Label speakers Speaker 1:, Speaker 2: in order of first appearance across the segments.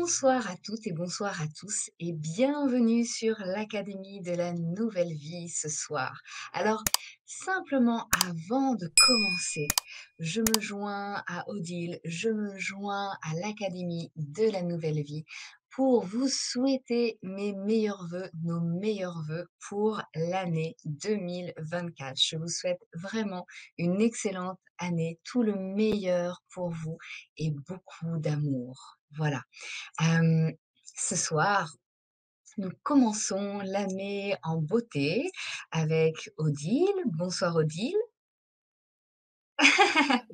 Speaker 1: Bonsoir à toutes et bonsoir à tous et bienvenue sur l'Académie de la Nouvelle Vie ce soir. Alors, simplement avant de commencer, je me joins à Odile, je me joins à l'Académie de la Nouvelle Vie pour vous souhaiter mes meilleurs vœux, nos meilleurs vœux pour l'année 2024. Je vous souhaite vraiment une excellente année, tout le meilleur pour vous et beaucoup d'amour. Voilà. Hem, Ce soir, nous commençons l'année en beauté avec Odile. Bonsoir Odile.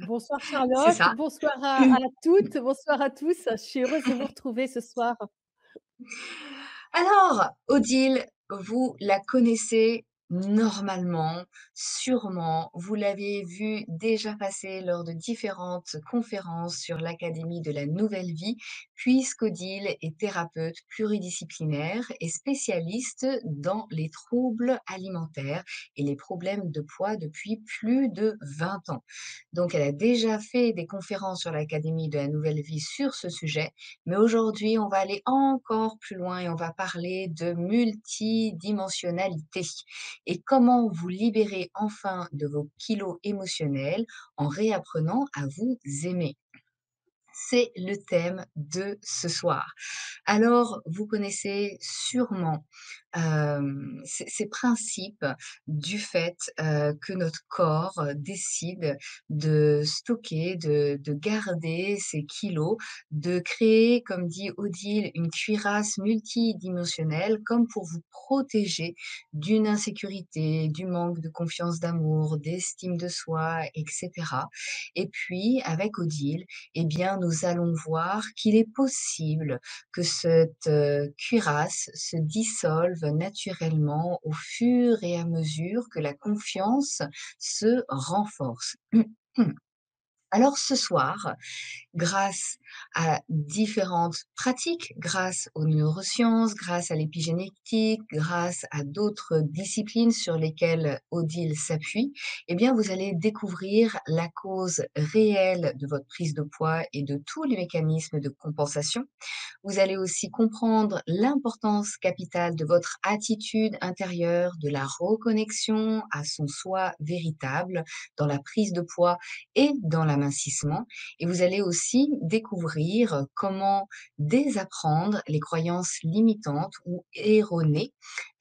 Speaker 2: Bonsoir
Speaker 1: C'est
Speaker 2: Charlotte,
Speaker 1: ça.
Speaker 2: bonsoir à toutes, bonsoir à tous. Je suis heureuse de vous retrouver ce soir.
Speaker 1: Alors, Odile, vous la connaissez normalement, sûrement. Vous l'avez vue déjà passer lors de différentes conférences sur l'Académie de la Nouvelle Vie, puisqu'Odile est thérapeute pluridisciplinaire et spécialiste dans les troubles alimentaires et les problèmes de poids depuis plus de 20 ans. Donc, elle a déjà fait des conférences sur l'Académie de la Nouvelle Vie sur ce sujet, mais aujourd'hui, on va aller encore plus loin et on va parler de multidimensionnalité et comment vous libérer enfin de vos kilos émotionnels en réapprenant à vous aimer. C'est le thème de ce soir. Alors, vous connaissez sûrement ces principes du fait que notre corps décide de stocker, de garder ses kilos, de créer, comme dit Odile, une cuirasse multidimensionnelle, comme pour vous protéger d'une insécurité, du manque de confiance d'amour, d'estime de soi, etc. Et puis, avec Odile, eh bien, nous allons voir qu'il est possible que cette cuirasse se dissolve naturellement au fur et à mesure que la confiance se renforce. Alors ce soir, grâce à différentes pratiques, grâce aux neurosciences, grâce à l'épigénétique, grâce à d'autres disciplines sur lesquelles Odile s'appuie, eh bien, vous allez découvrir la cause réelle de votre prise de poids et de tous les mécanismes de compensation. Vous allez aussi comprendre l'importance capitale de votre attitude intérieure, de la reconnexion à son soi véritable dans la prise de poids et dans l'amincissement. Et vous allez aussi découvrir comment désapprendre les croyances limitantes ou erronées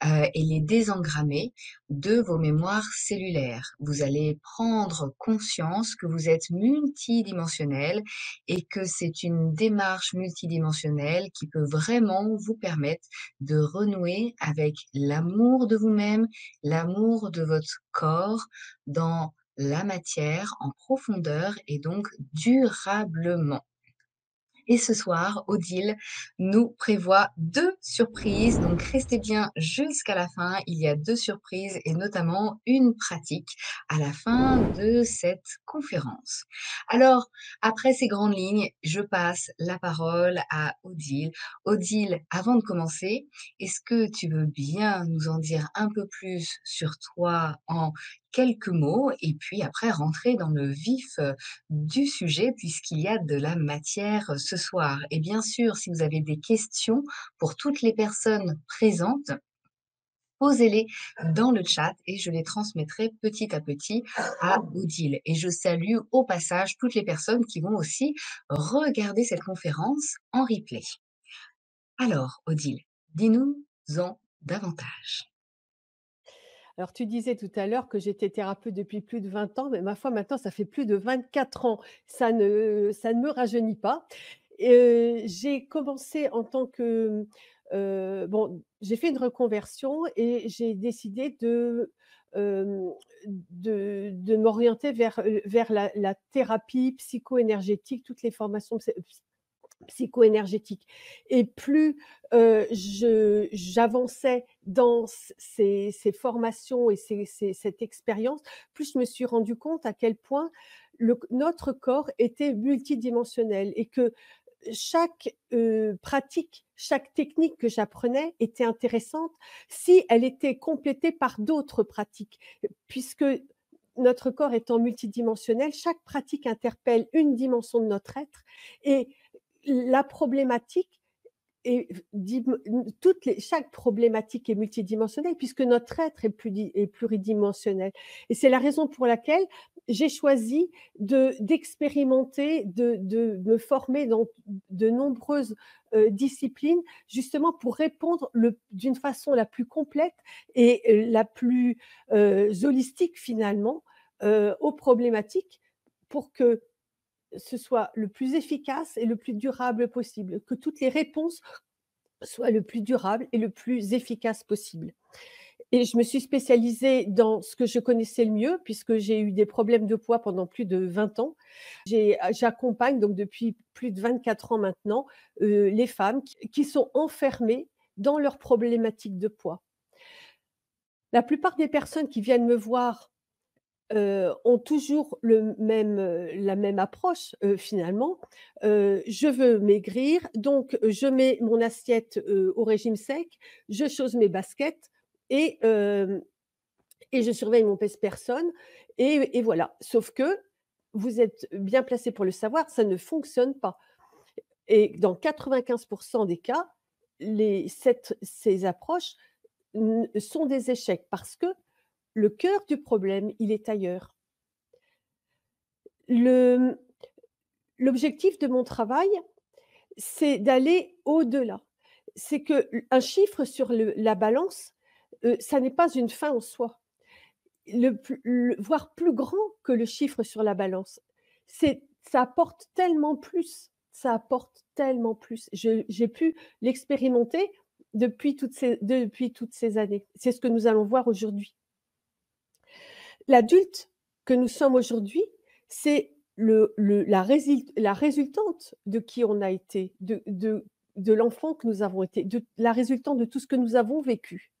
Speaker 1: et les désengrammer de vos mémoires cellulaires. Vous allez prendre conscience que vous êtes multidimensionnel et que c'est une démarche multidimensionnelle qui peut vraiment vous permettre de renouer avec l'amour de vous-même, l'amour de votre corps dans la matière en profondeur et donc durablement. Et ce soir, Odile nous prévoit 2 surprises, donc restez bien jusqu'à la fin. Il y a 2 surprises et notamment une pratique à la fin de cette conférence. Alors, après ces grandes lignes, je passe la parole à Odile. Odile, avant de commencer, est-ce que tu veux bien nous en dire un peu plus sur toi en quelques mots et puis après rentrer dans le vif, du sujet puisqu'il y a de la matière ce soir. Et bien sûr, si vous avez des questions pour toutes les personnes présentes, posez-les dans le chat et je les transmettrai petit à petit à Odile. Et je salue au passage toutes les personnes qui vont aussi regarder cette conférence en replay. Alors, Odile, dis-nous-en davantage.
Speaker 2: Alors tu disais tout à l'heure que j'étais thérapeute depuis plus de 20 ans, mais ma foi maintenant ça fait plus de 24 ans. Ça ne me rajeunit pas. J'ai commencé en tant que, bon, j'ai fait une reconversion et j'ai décidé hem, de m'orienter vers la thérapie psycho-énergétique, toutes les formations psycho-énergétique et plus, je j'avançais dans ces formations et cette expérience, plus je me suis rendu compte à quel point notre corps était multidimensionnel et que chaque, pratique, chaque technique que j'apprenais était intéressante si elle était complétée par d'autres pratiques. Puisque notre corps étant multidimensionnel, chaque pratique interpelle une dimension de notre être et la problématique et chaque problématique est multidimensionnelle puisque notre être est pluridimensionnel et c'est la raison pour laquelle j'ai choisi d'expérimenter, de me former dans de nombreuses, disciplines justement pour répondre d'une façon la plus complète et la plus, holistique finalement, aux problématiques pour que ce soit le plus efficace et le plus durable possible, que toutes les réponses soient le plus durables et le plus efficaces possible. Et je me suis spécialisée dans ce que je connaissais le mieux, puisque j'ai eu des problèmes de poids pendant plus de 20 ans. J'accompagne donc depuis plus de 24 ans maintenant, les femmes qui sont enfermées dans leurs problématiques de poids. La plupart des personnes qui viennent me voir ont toujours la même approche, finalement. Je veux maigrir, donc je mets mon assiette, au régime sec, je chausse mes baskets et je surveille mon pèse-personne et voilà. Sauf que vous êtes bien placé pour le savoir, ça ne fonctionne pas et dans 95 des cas, ces approches sont des échecs parce que le cœur du problème, il est ailleurs. Le L'objectif de mon travail, c'est d'aller au-delà. C'est qu'un chiffre sur la balance, ça n'est pas une fin en soi. Voire plus grand que le chiffre sur la balance. Ça apporte tellement plus, ça apporte tellement plus. J'ai pu l'expérimenter depuis toutes ces années. C'est ce que nous allons voir aujourd'hui. L'adulte que nous sommes aujourd'hui, c'est la résultante de qui on a été, de l'enfant que nous avons été, la résultante de tout ce que nous avons vécu.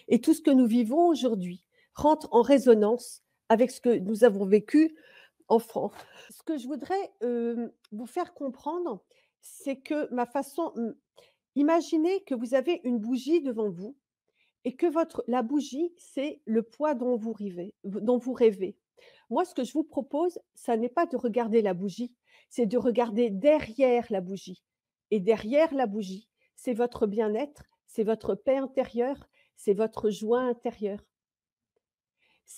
Speaker 2: Et tout ce que nous vivons aujourd'hui rentre en résonance avec ce que nous avons vécu enfant. Ce que je voudrais, vous faire comprendre, c'est que imaginez que vous avez une bougie devant vous et que la bougie, c'est le poids dont vous rêvez. Moi, ce que je vous propose, ça n'est pas de regarder la bougie, c'est de regarder derrière la bougie. Et derrière la bougie, c'est votre bien-être, c'est votre paix intérieure, c'est votre joie intérieure.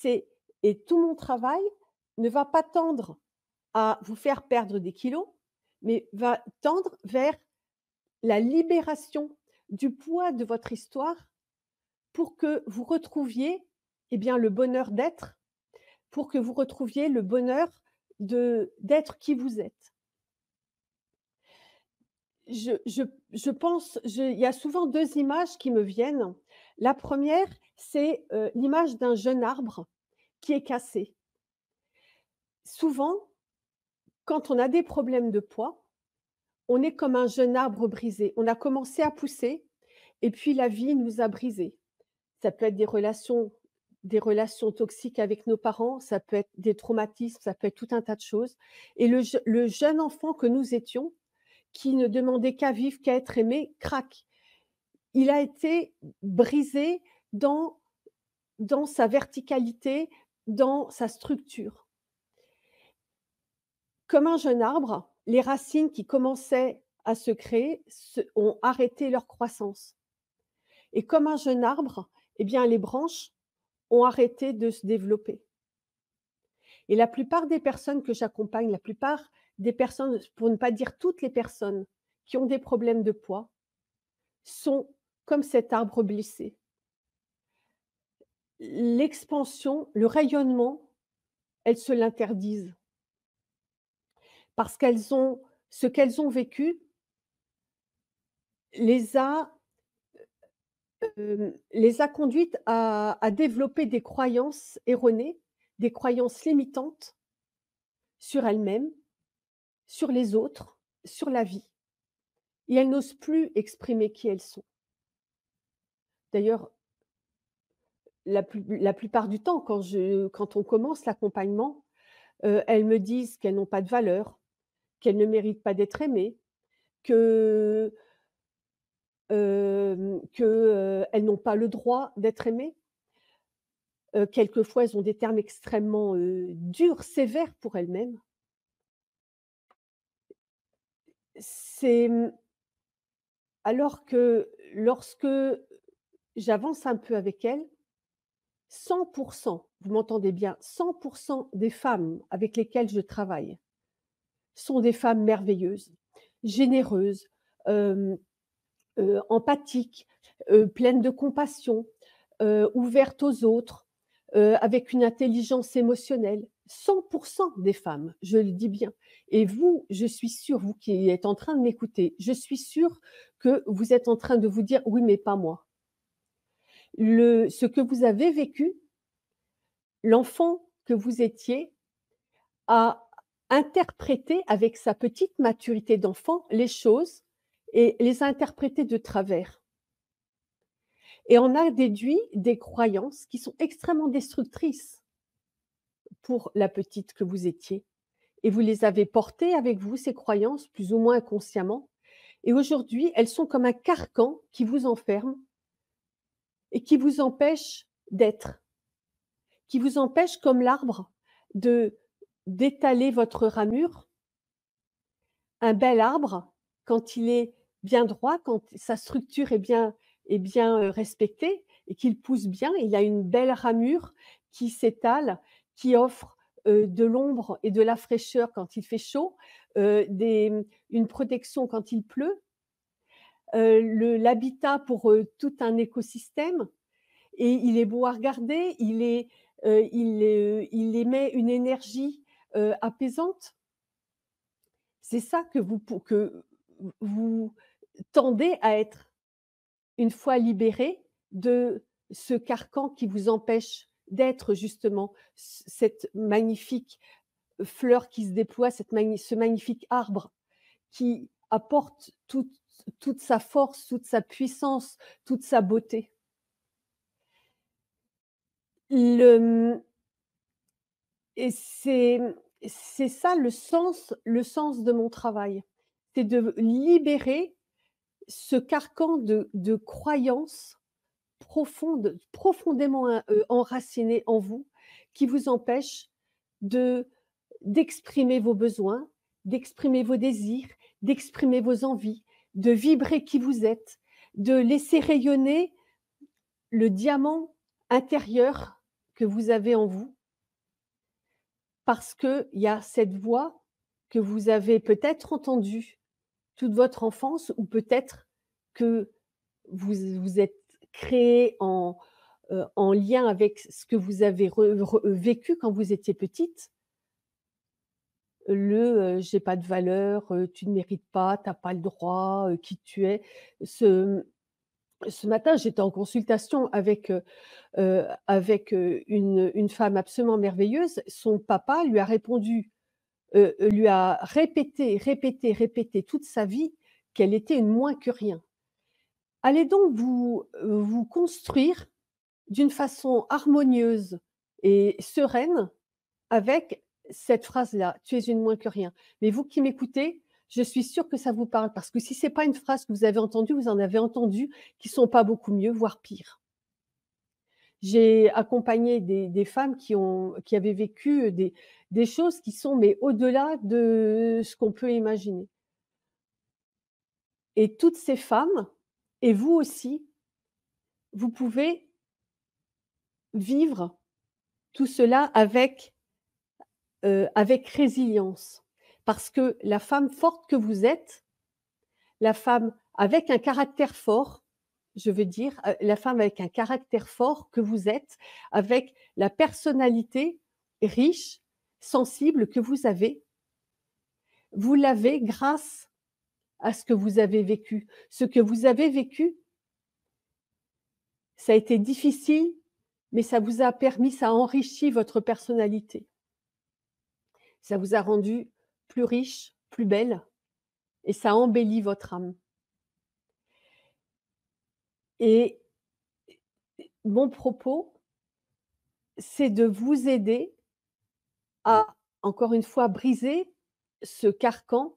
Speaker 2: Et tout mon travail ne va pas tendre à vous faire perdre des kilos, mais va tendre vers la libération du poids de votre histoire pour que vous retrouviez, eh bien, le bonheur d'être, pour que vous retrouviez le bonheur d'être qui vous êtes. Je pense, il y a souvent 2 images qui me viennent. La première, c'est, l'image d'un jeune arbre qui est cassé. Souvent, quand on a des problèmes de poids, on est comme un jeune arbre brisé. On a commencé à pousser et puis la vie nous a brisés. Ça peut être des relations toxiques avec nos parents, ça peut être des traumatismes, ça peut être tout un tas de choses et le jeune enfant que nous étions, qui ne demandait qu'à vivre, qu'à être aimé, craque. Il a été brisé dans sa verticalité, dans sa structure. Comme un jeune arbre, les racines qui commençaient à se créer ont arrêté leur croissance et comme un jeune arbre, eh bien les branches ont arrêté de se développer. Et la plupart des personnes que j'accompagne, la plupart des personnes, pour ne pas dire toutes les personnes qui ont des problèmes de poids, sont comme cet arbre blessé. L'expansion, le rayonnement, elles se l'interdisent. Parce ce qu'elles ont vécu les a, les a conduites à développer des croyances erronées, des croyances limitantes sur elles-mêmes, sur les autres, sur la vie. Et elles n'osent plus exprimer qui elles sont. D'ailleurs, la plupart du temps, quand on commence l'accompagnement, elles me disent qu'elles n'ont pas de valeur, qu'elles ne méritent pas d'être aimées, que, elles n'ont pas le droit d'être aimées. Quelquefois, elles ont des termes extrêmement, durs, sévères pour elles-mêmes. C'est, Alors que lorsque j'avance un peu avec elle, 100, vous m'entendez bien, 100 des femmes avec lesquelles je travaille sont des femmes merveilleuses, généreuses, hem, empathiques, pleines de compassion, ouvertes aux autres, avec une intelligence émotionnelle. 100 des femmes, je le dis bien. Et vous, je suis sûre, vous qui êtes en train de m'écouter, je suis sûre que vous êtes en train de vous dire: «Oui, mais pas moi». Ce que vous avez vécu, l'enfant que vous étiez a interprété avec sa petite maturité d'enfant les choses et les a interprétées de travers et en a déduit des croyances qui sont extrêmement destructrices pour la petite que vous étiez et vous les avez portées avec vous, ces croyances, plus ou moins inconsciemment et aujourd'hui, elles sont comme un carcan qui vous enferme et qui vous empêche d'être, qui vous empêche comme l'arbre de d'étaler votre ramure. Un bel arbre, quand il est bien droit, quand sa structure est bien respectée et qu'il pousse bien, il a une belle ramure qui s'étale, qui offre, de l'ombre et de la fraîcheur quand il fait chaud, une protection quand il pleut, l'habitat pour, tout un écosystème et il est beau à regarder, il émet une énergie, apaisante. C'est ça que vous tendez à être, une fois libéré de ce carcan qui vous empêche d'être justement cette magnifique fleur qui se déploie, ce magnifique arbre qui apporte toute sa force, toute sa puissance, toute sa beauté. Le, et c'est ça le sens de mon travail. C'est de libérer ce carcan de croyances profondes, profondément enracinées en vous, qui vous empêchent de d'exprimer vos besoins, d'exprimer vos désirs, d'exprimer vos envies, de vibrer qui vous êtes, de laisser rayonner le diamant intérieur que vous avez en vous, parce qu'il y a cette voix que vous avez peut-être entendue toute votre enfance ou peut-être que vous êtes créé en lien avec ce que vous avez vécu quand vous étiez petite. «J'ai pas de valeur, tu ne mérites pas, tu as pas le droit, qui tu es». Ce ce matin, j'étais en consultation avec une femme absolument merveilleuse. Son papa lui a répondu, lui a répété, répété, répété toute sa vie qu'elle était une moins que rien. Allez donc vous construire d'une façon harmonieuse et sereine avec cette phrase-là: «Tu es une moins que rien». Mais vous qui m'écoutez, je suis sûre que ça vous parle parce que si c'est pas une phrase que vous avez entendue, vous en avez entendu qui sont pas beaucoup mieux, voire pire. J'ai accompagné des femmes qui avaient vécu, des choses qui sont mais au-delà de ce qu'on peut imaginer et toutes ces femmes et vous aussi, vous pouvez vivre tout cela avec résilience. Parce que la femme forte que vous êtes, la femme avec un caractère fort, je veux dire, la femme avec un caractère fort que vous êtes, avec la personnalité riche, sensible que vous l'avez grâce à ce que vous avez vécu. Ce que vous avez vécu, ça a été difficile, mais ça vous a permis, ça a enrichi votre personnalité. Ça vous a rendu plus riche, plus belle et ça embellit votre âme. Et mon propos, c'est de vous aider à, encore une fois, briser ce carcan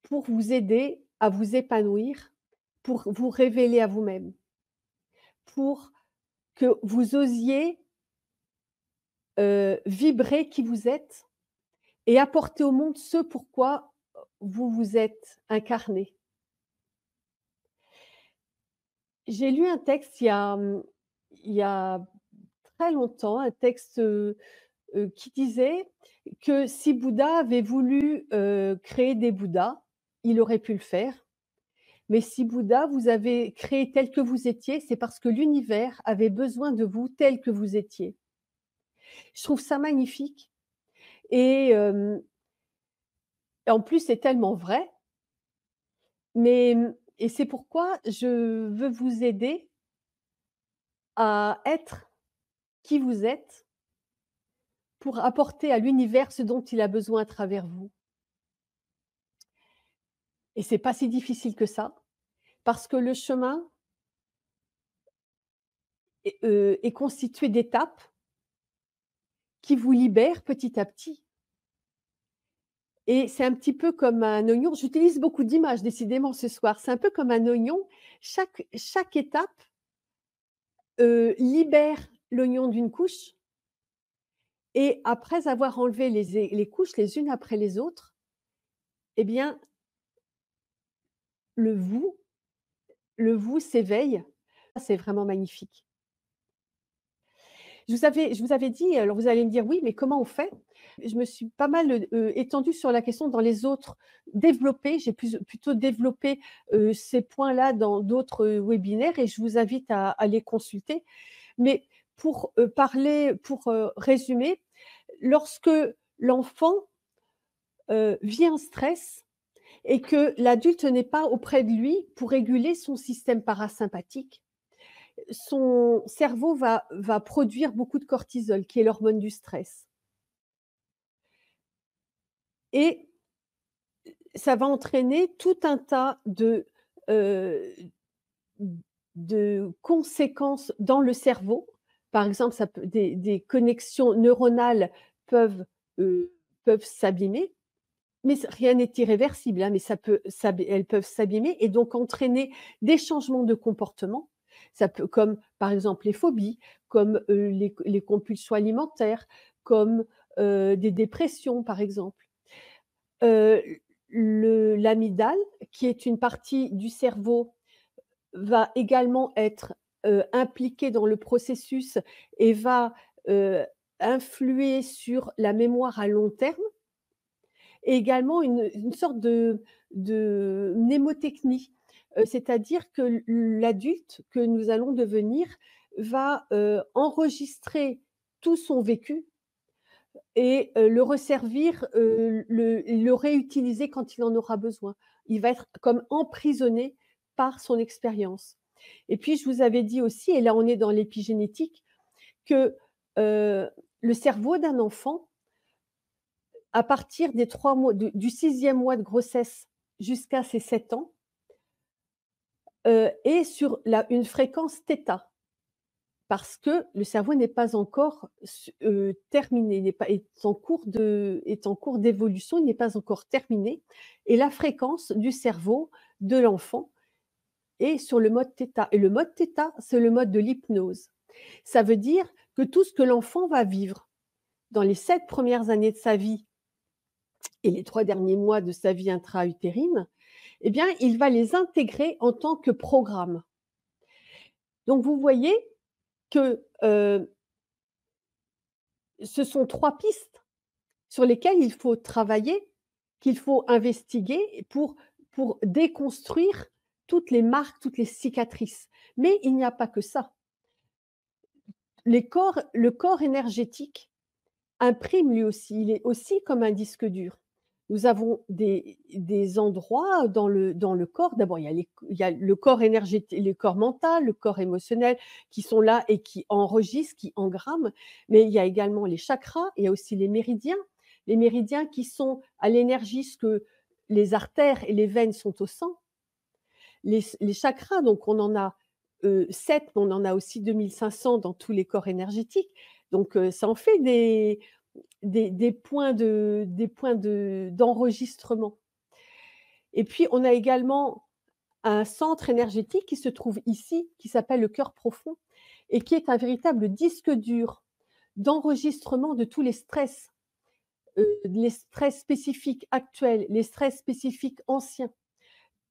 Speaker 2: pour vous aider à vous épanouir, pour vous révéler à vous-même, pour que vous osiez, vibrer qui vous êtes et apporter au monde ce pourquoi vous vous êtes incarné. J'ai lu un texte il y a très longtemps, un texte, qui disait que si Bouddha avait voulu, créer des Bouddhas, il aurait pu le faire. Mais si Bouddha vous avez créé tel que vous étiez, c'est parce que l'univers avait besoin de vous tel que vous étiez. Je trouve ça magnifique et en plus, c'est tellement vrai, mais et c'est pourquoi je veux vous aider à être qui vous êtes pour apporter à l'univers ce dont il a besoin à travers vous. Et c'est pas si difficile que ça, parce que le chemin est constitué d'étapes qui vous libèrent petit à petit. Et c'est un petit peu comme un oignon. J'utilise beaucoup d'images décidément ce soir. C'est un peu comme un oignon. Chaque étape, libère l'oignon d'une couche et après avoir enlevé les couches les unes après les autres, eh bien, le vous le vous s'éveille. C'est vraiment magnifique. Je vous avais dit, alors vous allez me dire: «Oui, mais comment on fait?» Je me suis pas mal, étendue sur la question dans les autres développé, j'ai plutôt développé, ces points-là dans d'autres, webinaires et je vous invite à les consulter. Mais pour résumer, lorsque l'enfant, vit en stress et que l'adulte n'est pas auprès de lui pour réguler son système parasympathique, son cerveau va produire beaucoup de cortisol, qui est l'hormone du stress et ça va entraîner tout un tas heu, de conséquences dans le cerveau. Par exemple, ça peut des connexions neuronales peuvent, heu, peuvent s'abîmer, mais rien n'est irréversible, hein, mais elles peuvent s'abîmer et donc entraîner des changements de comportement. Ça peut comme par exemple les phobies, comme, les compulsions alimentaires, comme, des dépressions par exemple. Heu, l'amygdale, qui est une partie du cerveau, va également être, impliquée dans le processus et va, heu, influer sur la mémoire à long terme et également une sorte de mnémotechnie. C'est-à-dire que l'adulte que nous allons devenir va, enregistrer tout son vécu et le resservir, le réutiliser quand il en aura besoin. Il va être comme emprisonné par son expérience. Et puis je vous avais dit aussi, et là on est dans l'épigénétique, que, le cerveau d'un enfant, à partir des 3 mois du 6e mois de grossesse jusqu'à ses 7 ans, est sur une fréquence θ. Parce que le cerveau n'est pas encore terminé, n'est pas est en cours d'évolution, il n'est pas encore terminé et la fréquence du cerveau de l'enfant est sur le mode θ et le mode θ, c'est le mode de l'hypnose. Ça veut dire que tout ce que l'enfant va vivre dans les 7 premières années de sa vie et les 3 derniers mois de sa vie intra-utérine, eh bien, il va les intégrer en tant que programme. Donc vous voyez que, ce sont 3 pistes sur lesquelles il faut travailler, qu'il faut investiguer pour déconstruire toutes les marques, toutes les cicatrices. Mais il n'y a pas que ça. Le corps énergétique imprime lui aussi, il est aussi comme un disque dur. Nous avons des endroits dans le corps, d'abord il y a le corps énergétique, le corps mental, le corps émotionnel qui sont là et qui enregistrent, qui engramment, mais il y a également les chakras, il y a aussi les méridiens qui sont à l'énergie ce que les artères et les veines sont au sang. Les chakras, donc on en a, 7, mais on en a aussi 2 500 dans tous les corps énergétiques, donc ça en fait des points d'enregistrement et puis on a également un centre énergétique qui se trouve ici, qui s'appelle le cœur profond et qui est un véritable disque dur d'enregistrement de tous les stress spécifiques actuels, les stress spécifiques anciens.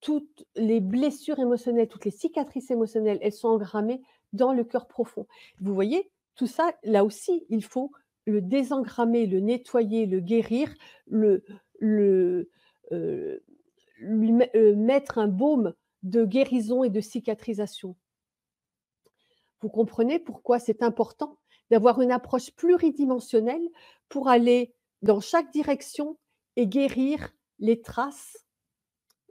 Speaker 2: toutes les blessures émotionnelles, toutes les cicatrices émotionnelles, elles sont engrammées dans le cœur profond. Vous voyez? Tout ça, là aussi, il faut le désengrammer, le nettoyer, le guérir, le le, heu, mettre un baume de guérison et de cicatrisation. Vous comprenez pourquoi c'est important d'avoir une approche pluridimensionnelle pour aller dans chaque direction et guérir les traces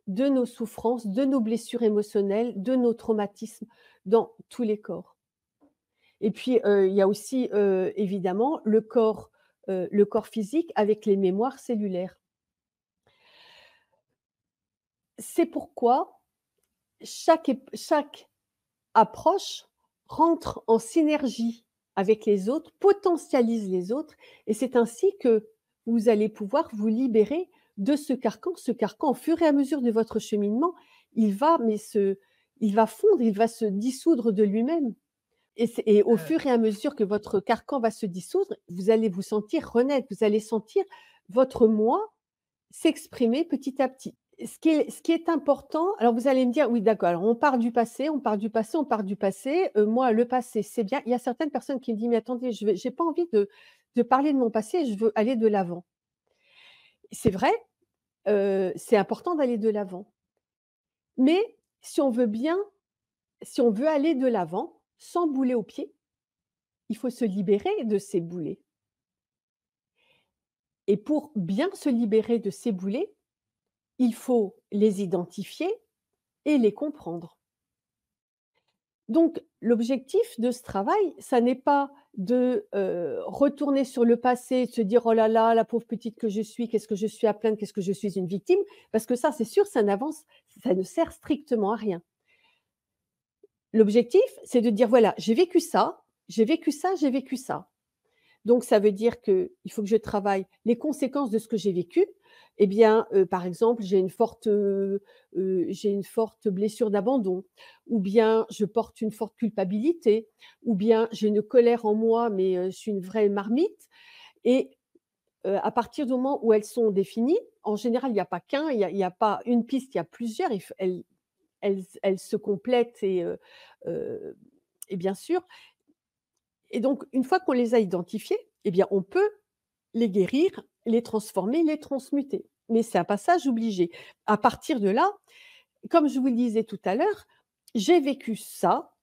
Speaker 2: de nos souffrances, de nos blessures émotionnelles, de nos traumatismes dans tous les corps. Et puis, il y a aussi, évidemment le corps physique avec les mémoires cellulaires. C'est pourquoi chaque approche rentre en synergie avec les autres, potentialise les autres et c'est ainsi que vous allez pouvoir vous libérer de ce carcan. Ce carcan, au fur et à mesure de votre cheminement, il va fondre, il va se dissoudre de lui-même et au
Speaker 1: Heu,
Speaker 2: fur et à mesure que votre carcan va se dissoudre, vous allez vous sentir renaître, vous allez sentir votre moi s'exprimer petit à petit. Ce qui est important, alors vous allez me dire: «Oui d'accord, alors on part du passé, on part du passé, on part du passé, moi le passé c'est bien». Il y a certaines personnes qui me disent: «Mais attendez, j'ai pas envie de parler de mon passé, je veux aller de l'avant». C'est vrai, c'est important d'aller de l'avant, mais si on veut bien si on veut aller de l'avant, sans boulet aux pieds, il faut se libérer de ces boulets et pour bien se libérer de ces boulets, il faut les identifier et les comprendre. Donc l'objectif de ce travail, ça n'est pas de, retourner sur le passé et de se dire: «Oh là là, la pauvre petite que je suis, qu'est-ce que je suis à plaindre, qu'est-ce que je suis une victime», parce que ça, c'est sûr, ça ne sert strictement à rien. L'objectif, c'est de dire: «Voilà, j'ai vécu ça, j'ai vécu ça, j'ai vécu ça». Donc ça veut dire qu'il faut que je travaille les conséquences de ce que j'ai vécu. Eh bien, par exemple, j'ai une forte blessure d'abandon ou bien je porte une forte culpabilité ou bien j'ai une colère en moi, mais je suis une vraie marmite et à partir du moment où elles sont définies, en général, il y a pas qu'un, il y a pas une piste, il y a plusieurs, il f elles se complètent heu et bien sûr et donc une fois qu'on les a identifiées, eh bien, on peut les guérir, les transformer, les transmuter. Mais c'est un passage obligé. À partir de là, comme je vous le disais tout à l'heure, j'ai vécu ça,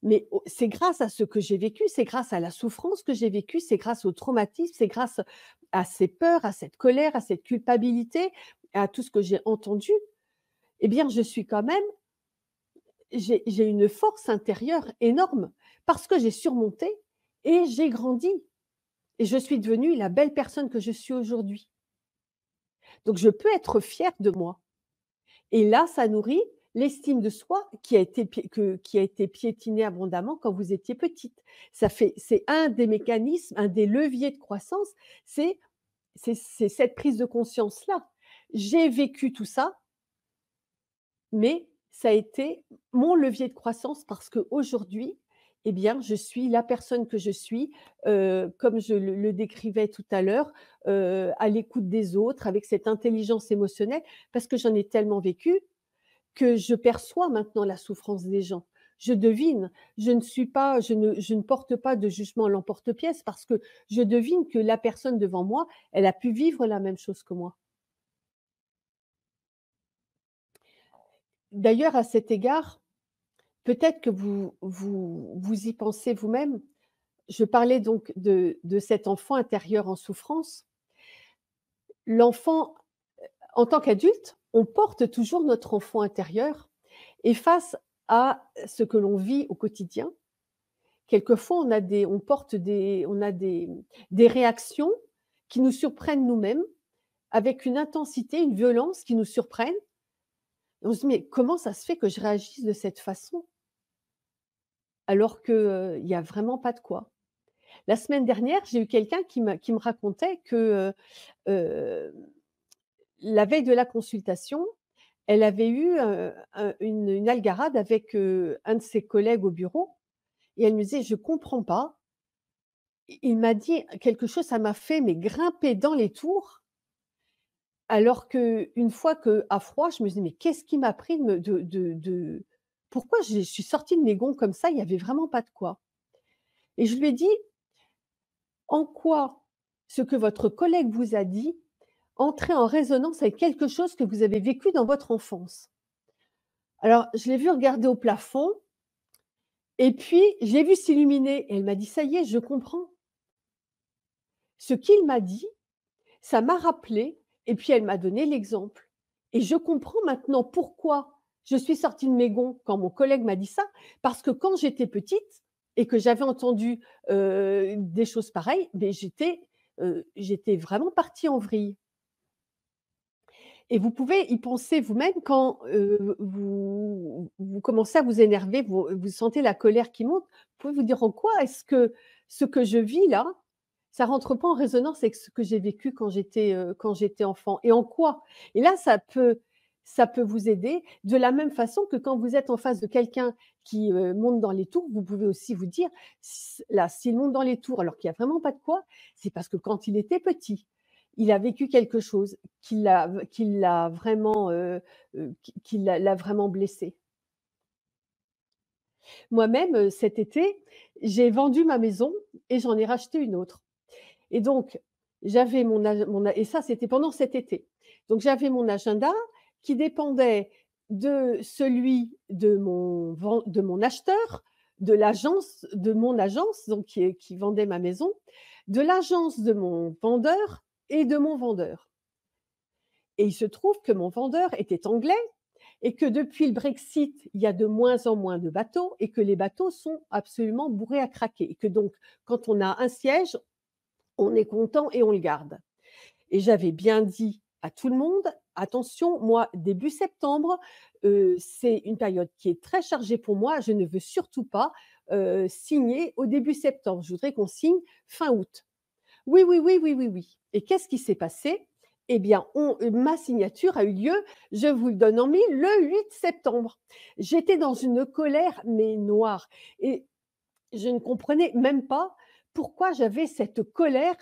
Speaker 2: mais c'est grâce à ce que j'ai vécu, c'est grâce à la souffrance que j'ai vécue, c'est grâce au traumatisme, c'est grâce à ces peurs, à cette colère, à cette culpabilité, à tout ce que j'ai entendu. Eh bien, je suis quand même j'ai une force intérieure énorme parce que j'ai surmonté et j'ai grandi et je suis devenue la belle personne que je suis aujourd'hui. Donc je peux être fière de moi et là, ça nourrit l'estime de soi qui a été piétinée abondamment quand vous étiez petite. C'est un des mécanismes, un des leviers de croissance, c'est c'est cette prise de conscience-là. J'ai vécu tout ça, mais ça a été mon levier de croissance parce qu'aujourd'hui, eh bien, je suis la personne que je suis, comme je le décrivais tout à l'heure, à l'écoute des autres, avec cette intelligence émotionnelle, parce que j'en ai tellement vécu que je perçois maintenant la souffrance des gens. Je devine, je ne porte pas de jugement à l'emporte-pièce parce que je devine que la personne devant moi, elle a pu vivre la même chose que moi. D'ailleurs, à cet égard, peut-être que vous y pensez vous-même. Je parlais donc de cet enfant intérieur en souffrance. L'enfant, en tant qu'adulte, on porte toujours notre enfant intérieur et face à ce que l'on vit au quotidien, quelquefois on a des réactions qui nous surprennent nous-mêmes avec une intensité, une violence qui nous surprennent. On se dit: «Mais comment ça se fait que je réagisse de cette façon?» alors que, il y a vraiment pas de quoi. La semaine dernière, j'ai eu quelqu'un qui me racontait que, la veille de la consultation, elle avait eu, une algarade avec, un de ses collègues au bureau et elle me disait: «Je comprends pas, il m'a dit quelque chose, ça m'a fait mais grimper dans les tours Alors qu'une fois qu'à froid, je me dis: «Mais qu'est-ce qui m'a pris de me de pourquoi je suis sortie de mes gonds comme ça?» Il y avait vraiment pas de quoi et je lui ai dit: «En quoi ce que votre collègue vous a dit entrait en résonance avec quelque chose que vous avez vécu dans votre enfance?» Alors je l'ai vue regarder au plafond et puis je l'ai vue s'illuminer et elle m'a dit: «Ça y est, je comprends. Ce qu'il m'a dit, ça m'a rappelé» et puis elle m'a donné l'exemple et je comprends maintenant pourquoi je suis sortie de mes gonds quand mon collègue m'a dit ça, parce que quand j'étais petite et que j'avais entendu, des choses pareilles, beh, j'étais vraiment partie en vrille et vous pouvez y penser vous-même quand, vous commencez à vous énerver, vous sentez la colère qui monte, vous pouvez vous dire: «En quoi est-ce que ce que je vis là, ça rentre pas en résonance avec ce que j'ai vécu quand j'étais enfant et en quoi?» Et là, ça peut vous aider de la même façon que quand vous êtes en face de quelqu'un qui, monte dans les tours, vous pouvez aussi vous dire: Là, s'il monte dans les tours alors qu'il y a vraiment pas de quoi, c'est parce que quand il était petit, il a vécu quelque chose qui l'a vraiment, qui l'a vraiment blessé. Moi-même, cet été, j'ai vendu ma maison et j'en ai racheté une autre. Et donc, j'avais et ça, c'était pendant cet été. Donc j'avais mon agenda qui dépendait de celui de mon acheteur, de mon agence, donc qui vendait ma maison, de l'agence de mon vendeur et de mon vendeur. Et il se trouve que mon vendeur était anglais et que depuis le Brexit, il y a de moins en moins de bateaux et que les bateaux sont absolument bourrés à craquer et que donc quand on a un siège, on est content et on le garde. Et j'avais bien dit à tout le monde: «Attention, moi, début septembre, c'est une période qui est très chargée pour moi. Je ne veux surtout pas, signer au début septembre. Je voudrais qu'on signe fin août». «Oui, oui, oui, oui, oui, oui» et qu'est-ce qui s'est passé? Eh bien, ma signature a eu lieu, je vous le donne en mille, le 8 septembre. J'étais dans une colère, mais noire et je ne comprenais même pas pourquoi j'avais cette colère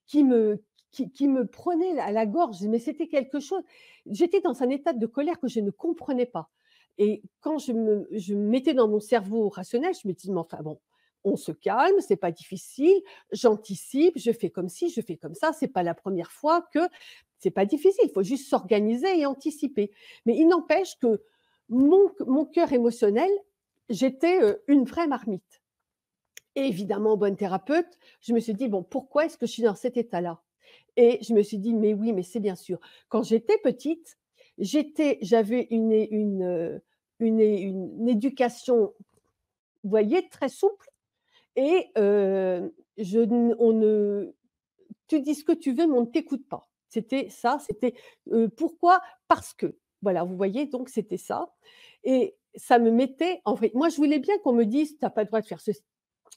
Speaker 2: qui me qui me prenait à la gorge, mais c'était quelque chose j'étais dans un état de colère que je ne comprenais pas et quand je me mettais dans mon cerveau rationnel, je me dis: «Mais enfin bon, on se calme, c'est pas difficile, j'anticipe, je fais comme ci, je fais comme ça, c'est pas la première fois que» c'est pas difficile, il faut juste s'organiser et anticiper. Mais il n'empêche que mon cœur émotionnel, j'étais, une vraie marmite. Et évidemment, bonne thérapeute, je me suis dit: «Bon, pourquoi est-ce que je suis dans cet état-là?» Et je me suis dit: «Mais oui, mais c'est bien sûr». Quand j'étais petite, j'avais une éducation, vous voyez, très souple et je n on ne tu dis ce que tu veux, mais on ne t'écoute pas. C'était ça, c'était, pourquoi? Parce que. Voilà, vous voyez? Donc c'était ça et ça me mettait en vrai moi, je voulais bien qu'on me dise: «Tu as pas le droit de faire ceci,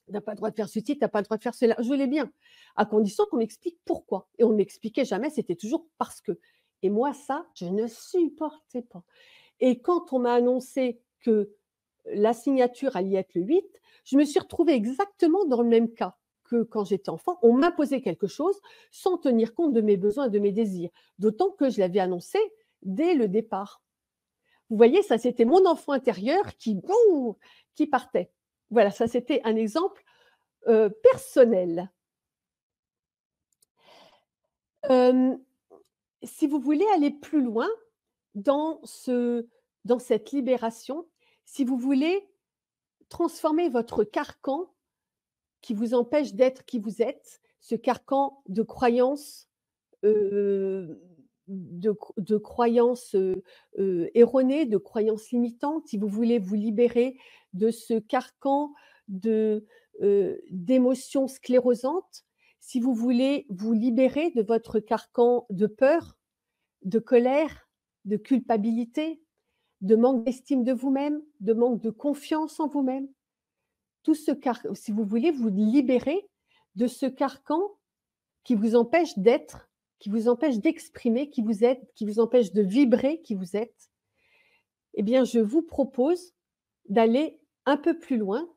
Speaker 2: tu as pas le droit de faire ceci, tu as pas le droit de faire cela». Je voulais bien, à condition qu'on m'explique pourquoi et on ne m'expliquait jamais, c'était toujours parce que et moi ça, je ne supportais pas et quand on m'a annoncé que la signature allait être le 8, je me suis retrouvée exactement dans le même cas que quand j'étais enfant. On m'imposait quelque chose sans tenir compte de mes besoins et de mes désirs, d'autant que je l'avais annoncé dès le départ. Vous voyez, ça c'était mon enfant intérieur qui boum, qui partait. Voilà, ça c'était un exemple, personnel. Hem, Si vous voulez aller plus loin dans dans cette libération, si vous voulez transformer votre carcan qui vous empêche d'être qui vous êtes, ce carcan de croyances, heu, de croyances, erronées, de croyances limitantes, si vous voulez vous libérer de ce carcan d'émotions sclérosantes, si vous voulez vous libérer de votre carcan de peur, de colère, de culpabilité, de manque d'estime de vous-même, de manque de confiance en vous-même, tout ce car si vous voulez vous libérer de ce carcan qui vous empêche d'être, qui vous empêche d'exprimer qui vous êtes, qui vous empêche de vibrer qui vous êtes, eh bien, je vous propose d'aller un peu plus loin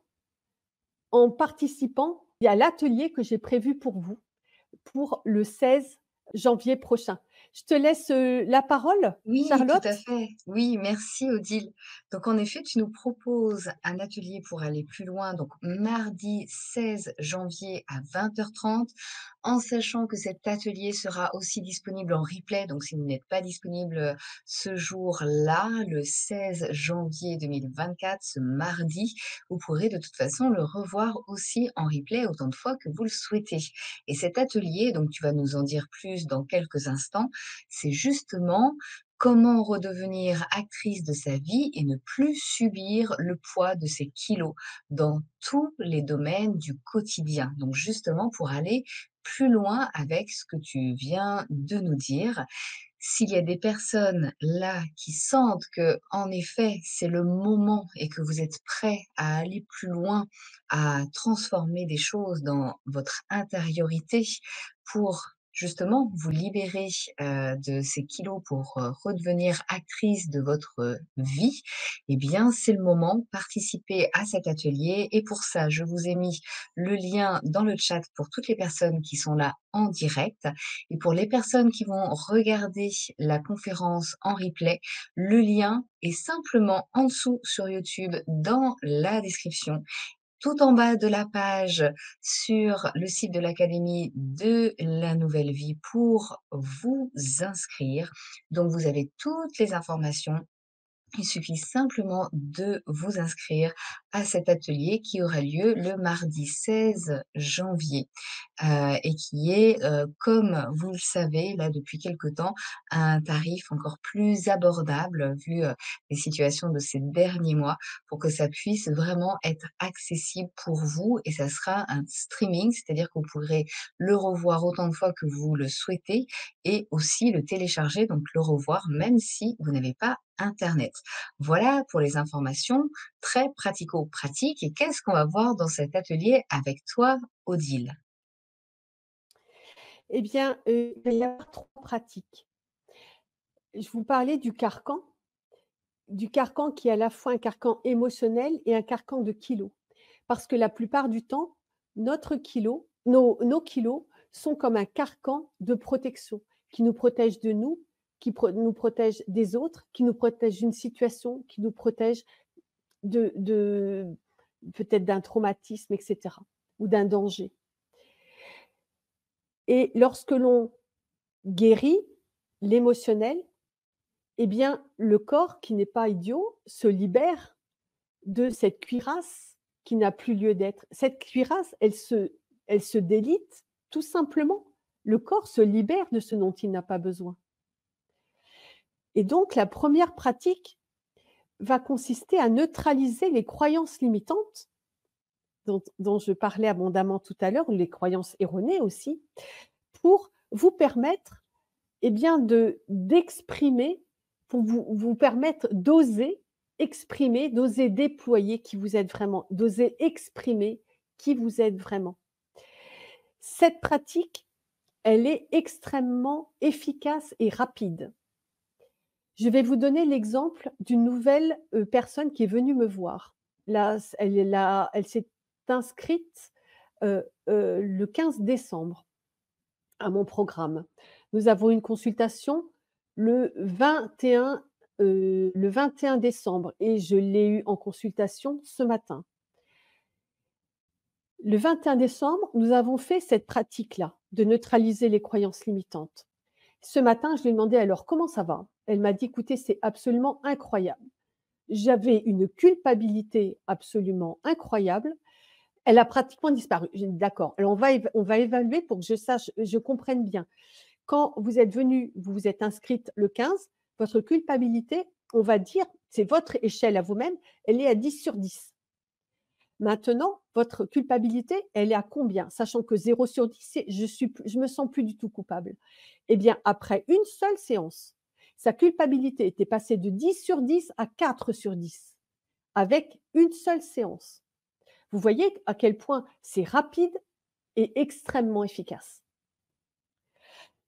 Speaker 2: en participant à l'atelier que j'ai prévu pour vous, pour le 16 janvier prochain. Je te laisse, la parole,
Speaker 1: Oui, tout à
Speaker 2: Charlotte.
Speaker 1: fait. Oui, merci Odile. Donc en effet, tu nous proposes un atelier pour aller plus loin, donc mardi 16 janvier à 20h30, en sachant que cet atelier sera aussi disponible en replay. Donc si vous n'êtes pas disponible ce jour-là, le 16 janvier 2024, ce mardi, vous pourrez de toute façon le revoir aussi en replay autant de fois que vous le souhaitez. Et cet atelier, donc tu vas nous en dire plus dans quelques instants, c'est justement comment redevenir actrice de sa vie et ne plus subir le poids de ses kilos dans tous les domaines du quotidien. Donc justement pour aller plus loin avec ce que tu viens de nous dire. S'il y a des personnes là qui sentent que, en effet, c'est le moment et que vous êtes prêts à aller plus loin, à transformer des choses dans votre intériorité pour justement vous libérer de ces kilos pour redevenir actrice de votre vie, eh bien, c'est le moment. Participez à cet atelier. Et pour ça, je vous ai mis le lien dans le chat pour toutes les personnes qui sont là en direct. Et pour les personnes qui vont regarder la conférence en replay, le lien est simplement en dessous sur YouTube dans la description, tout en bas de la page sur le site de l'Académie de la Nouvelle Vie pour vous inscrire. Donc vous avez toutes les informations. Il suffit simplement de vous inscrire à cet atelier qui aura lieu le mardi 16 janvier, et qui est, comme vous le savez, là, depuis quelque temps, un tarif encore plus abordable vu, les situations de ces derniers mois pour que ça puisse vraiment être accessible pour vous et ça sera un streaming, c'est-à-dire que vous pourrez le revoir autant de fois que vous le souhaitez et aussi le télécharger, donc le revoir même si vous n'avez pas internet. Voilà pour les informations très pratico-pratiques. Et qu'est-ce qu'on va voir dans cet atelier avec toi, Odile?
Speaker 2: Eh bien, il va y avoir 3 pratiques. Je vous parlais du carcan qui est à la fois un carcan émotionnel et un carcan de kilos. Parce que la plupart du temps, nos kilos sont comme un carcan de protection qui nous protège de nous, nous protège des autres, qui nous protège d'une situation, qui nous protège de peut-être d'un traumatisme et cetera ou d'un danger et lorsque l'on guérit l'émotionnel, eh bien, le corps qui n'est pas idiot se libère de cette cuirasse qui n'a plus lieu d'être. Cette cuirasse, elle se délite tout simplement. Le corps se libère de ce dont il n'a pas besoin. Et donc, la première pratique va consister à neutraliser les croyances limitantes dont je parlais abondamment tout à l'heure, les croyances erronées aussi, pour vous permettre eh bien d'exprimer, pour vous permettre d'oser exprimer, d'oser déployer qui vous êtes vraiment, d'oser exprimer qui vous êtes vraiment. Cette pratique, elle est extrêmement efficace et rapide. Je vais vous donner l'exemple d'une nouvelle, personne qui est venue me voir. Là, elle s'est inscrite, le 15 décembre à mon programme. Nous avons une consultation le 21 décembre et je l'ai eu en consultation ce matin. Le 21 décembre, nous avons fait cette pratique-là, de neutraliser les croyances limitantes. Ce matin, je lui ai demandé: «Alors, comment ça va?» Elle m'a dit: «Écoutez, c'est absolument incroyable». J'avais une culpabilité absolument incroyable. Elle a pratiquement disparu. J'ai dit: «D'accord, alors on va évaluer pour que je sache, je comprenne bien. Quand vous êtes venue, vous vous êtes inscrite le 15, votre culpabilité, on va dire, c'est votre échelle à vous-même, elle est à 10 sur 10. Maintenant, votre culpabilité, elle est à combien? Sachant que 0 sur 10, c'est je me sens plus du tout coupable. Eh bien, après une seule séance, sa culpabilité était passée de 10 sur 10 à 4 sur 10, avec une seule séance. Vous voyez à quel point c'est rapide et extrêmement efficace.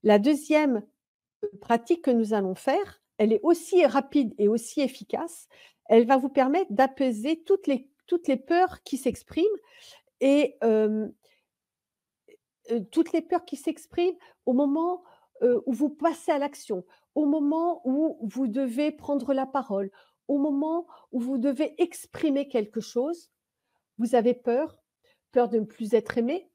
Speaker 2: La deuxième pratique que nous allons faire, elle est aussi rapide et aussi efficace. Elle va vous permettre d'apaiser toutes les peurs qui s'expriment et toutes les peurs qui s'expriment au moment où vous passez à l'action, au moment où vous devez prendre la parole, au moment où vous devez exprimer quelque chose, vous avez peur, peur de ne plus être aimé,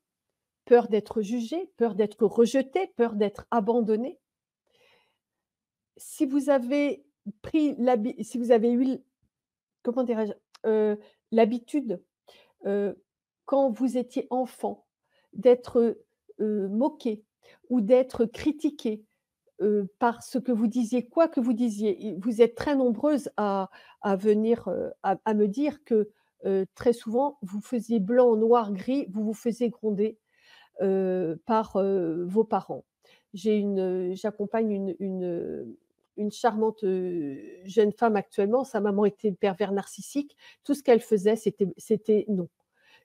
Speaker 2: peur d'être jugé, peur d'être rejeté, peur d'être abandonné. Si vous avez si vous avez eu comment dirais-je? L'habitude, quand vous étiez enfant, d'être, moqué ou d'être critiqué, par ce que vous disiez, quoi que vous disiez. Et vous êtes très nombreuses à venir, à me dire que, très souvent, vous faisiez blanc, noir, gris, vous vous faisiez gronder, par, vos parents. J'accompagne une charmante, jeune femme actuellement. Sa maman était pervers narcissique. Tout ce qu'elle faisait, c'était non.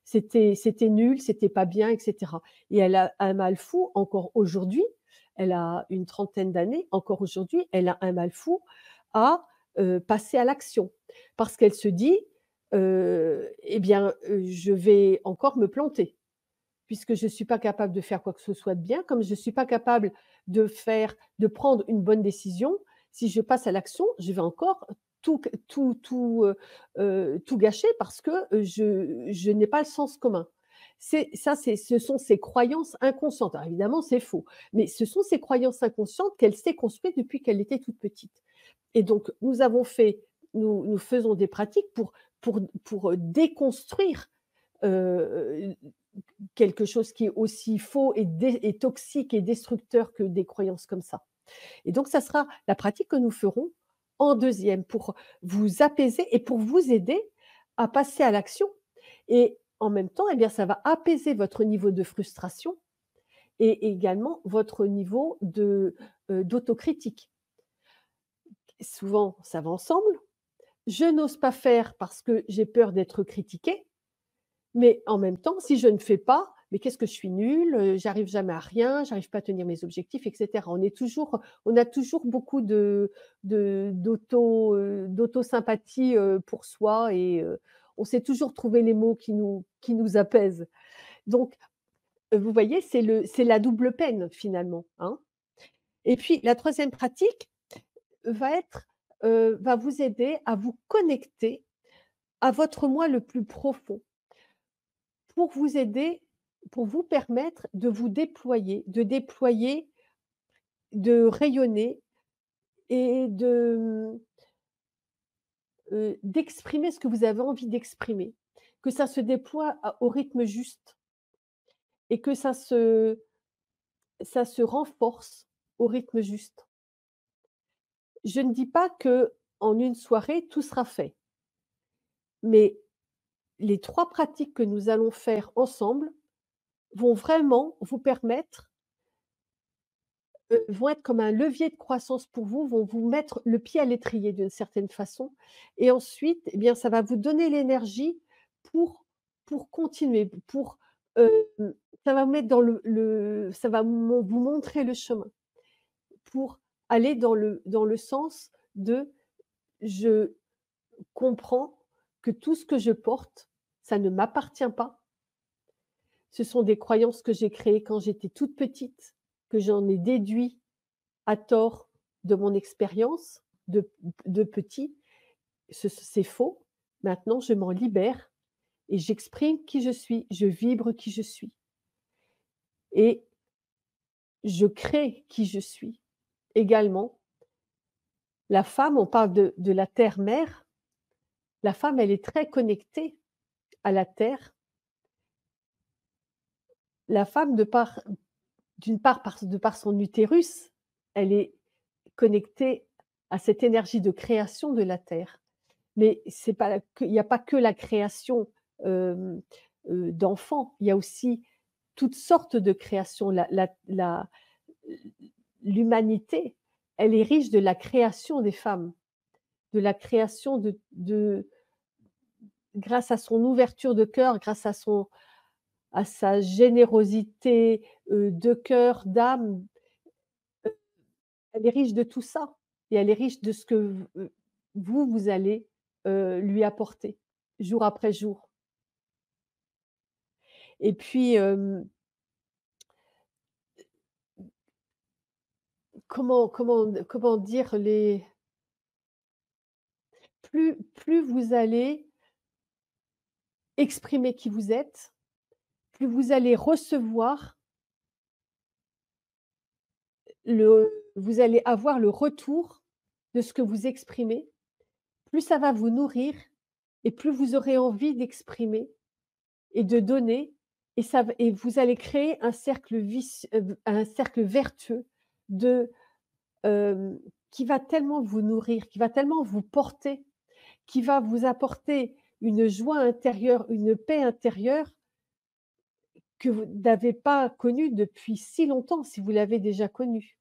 Speaker 2: C'était nul, c'était pas bien et cetera, et elle a un mal fou encore aujourd'hui. Elle a une trentaine d'années, encore aujourd'hui, elle a un mal fou à, passer à l'action. Parce qu'elle se dit: «Eh bien, je vais encore me planter». Puisque je ne suis pas capable de faire quoi que ce soit de bien, comme je ne suis pas capable de prendre une bonne décision, si je passe à l'action, je vais encore tout gâcher parce que, je n'ai pas le sens commun. Ce sont ses croyances inconscientes. Alors évidemment, c'est faux, mais ce sont ses croyances inconscientes qu'elle s'est construites depuis qu'elle était toute petite, et donc nous faisons des pratiques pour déconstruire, heu, quelque chose qui est aussi faux et toxique et destructeur que des croyances comme ça. Et donc ça sera la pratique que nous ferons en deuxième pour vous apaiser et pour vous aider à passer à l'action, et en même temps, eh bien, ça va apaiser votre niveau de frustration et également votre niveau d'autocritique. Souvent, ça va ensemble. Je n'ose pas faire parce que j'ai peur d'être critiquée. Mais en même temps, si je ne fais pas, mais qu'est-ce que je suis nulle, j'arrive jamais à rien, j'arrive pas à tenir mes objectifs et cetera. On a toujours beaucoup d'auto-sympathie, pour soi, et on sait toujours trouver les mots qui nous apaisent. Donc, vous voyez, c'est la double peine finalement, hein. Et puis la troisième pratique va vous aider à vous connecter à votre moi le plus profond. Pour vous aider, pour vous permettre de rayonner et d'exprimer ce que vous avez envie d'exprimer. Que ça se déploie au rythme juste et que ça se renforce au rythme juste. Je ne dis pas que en une soirée, tout sera fait, mais les 3 pratiques que nous allons faire ensemble vont vraiment vous permettre vont être comme un levier de croissance pour vous, vont vous mettre le pied à l'étrier d'une certaine façon, et ensuite, eh bien, ça va vous donner l'énergie pour continuer, hem, ça va vous mettre dans ça va vous montrer le chemin pour aller dans le sens de: «Je comprends que tout ce que je porte, ça ne m'appartient pas. Ce sont des croyances que j'ai créées quand j'étais toute petite, que j'en ai déduit à tort de mon expérience de petit, c'est faux. Maintenant, je m'en libère et j'exprime qui je suis, je vibre qui je suis et je crée qui je suis. Également, la femme, on parle de la terre-mère, la femme, elle est très connectée à la terre. La femme, d'une part, de par son utérus, elle est connectée à cette énergie de création de la terre. Mais c'est pas la que il n'y a pas que la création, hem, d'enfants, il y a aussi toutes sortes de créations. L'humanité, elle est riche de la création des femmes, de la création de grâce à son ouverture de cœur, grâce à sa générosité, de cœur, d'âme, elle est riche de tout ça, et elle est riche de ce que vous allez, lui apporter, jour après jour. Et puis, comment dire? Les plus vous allez exprimer qui vous êtes, plus vous allez recevoir vous allez avoir le retour de ce que vous exprimez, plus ça va vous nourrir et plus vous aurez envie d'exprimer et de donner et vous allez créer un cercle vertueux de, hem, qui va tellement vous nourrir, qui va tellement vous porter, qui va vous apporter une joie intérieure, une paix intérieure que vous n'avez pas connue depuis si longtemps, si vous l'avez déjà connue.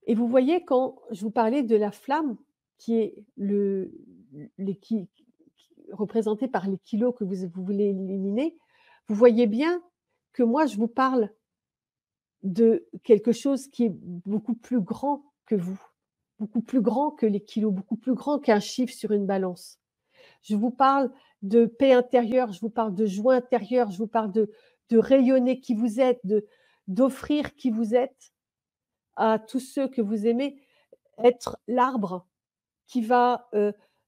Speaker 2: Et vous voyez, quand je vous parlais de la flamme qui est les qui représentée par les kilos que vous voulez éliminer, vous voyez bien que moi je vous parle de quelque chose qui est beaucoup plus grand que vous, beaucoup plus grand que les kilos, beaucoup plus grand qu'un chiffre sur une balance. Je vous parle de paix intérieure, je vous parle de joie intérieure, je vous parle de rayonner qui vous êtes, d'offrir qui vous êtes à tous ceux que vous aimez, être l'arbre qui va,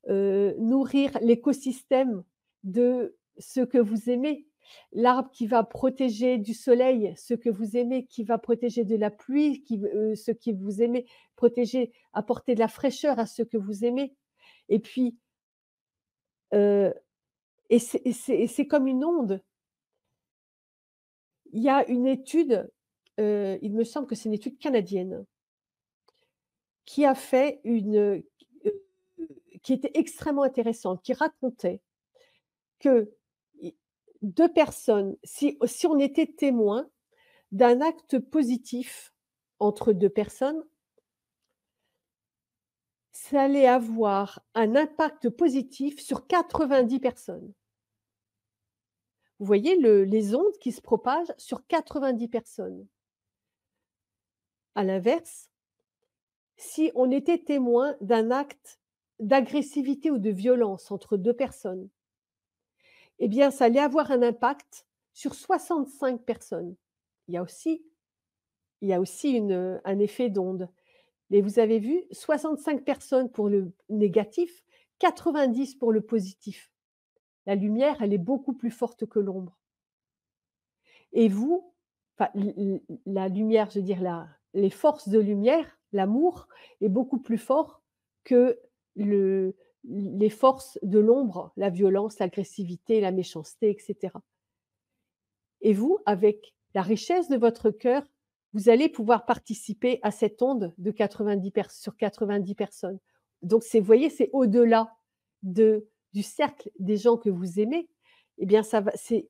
Speaker 2: nourrir l'écosystème de ce que vous aimez. L'arbre qui va protéger du soleil ce que vous aimez, qui va protéger de la pluie ce que vous aimez, protéger, apporter de la fraîcheur à ce que vous aimez. Et puis, heu c'est comme une onde. Il y a une étude, il me semble que c'est une étude canadienne, qui a fait qui était extrêmement intéressante, qui racontait que i 2 personnes, si on était témoin d'un acte positif entre 2 personnes, ça allait avoir un impact positif sur 90 personnes. Vous voyez les ondes qui se propagent sur 90 personnes. À l'inverse, si on était témoin d'un acte d'agressivité ou de violence entre 2 personnes, eh bien, ça allait avoir un impact sur 65 personnes. Il y a aussi il y a aussi un effet d'onde. Mais vous avez vu, 65 personnes pour le négatif, 90 pour le positif. La lumière, elle est beaucoup plus forte que l'ombre. Et vous, enfin, la lumière, je veux dire les forces de lumière, l'amour est beaucoup plus fort que le les forces de l'ombre, la violence, l'agressivité, la méchanceté et cetera. Et vous, avec la richesse de votre cœur, vous allez pouvoir participer à cette onde de 90 sur 90 personnes. Donc c'est, vous voyez, c'est au-delà du cercle des gens que vous aimez. Eh bien, ça va, c'est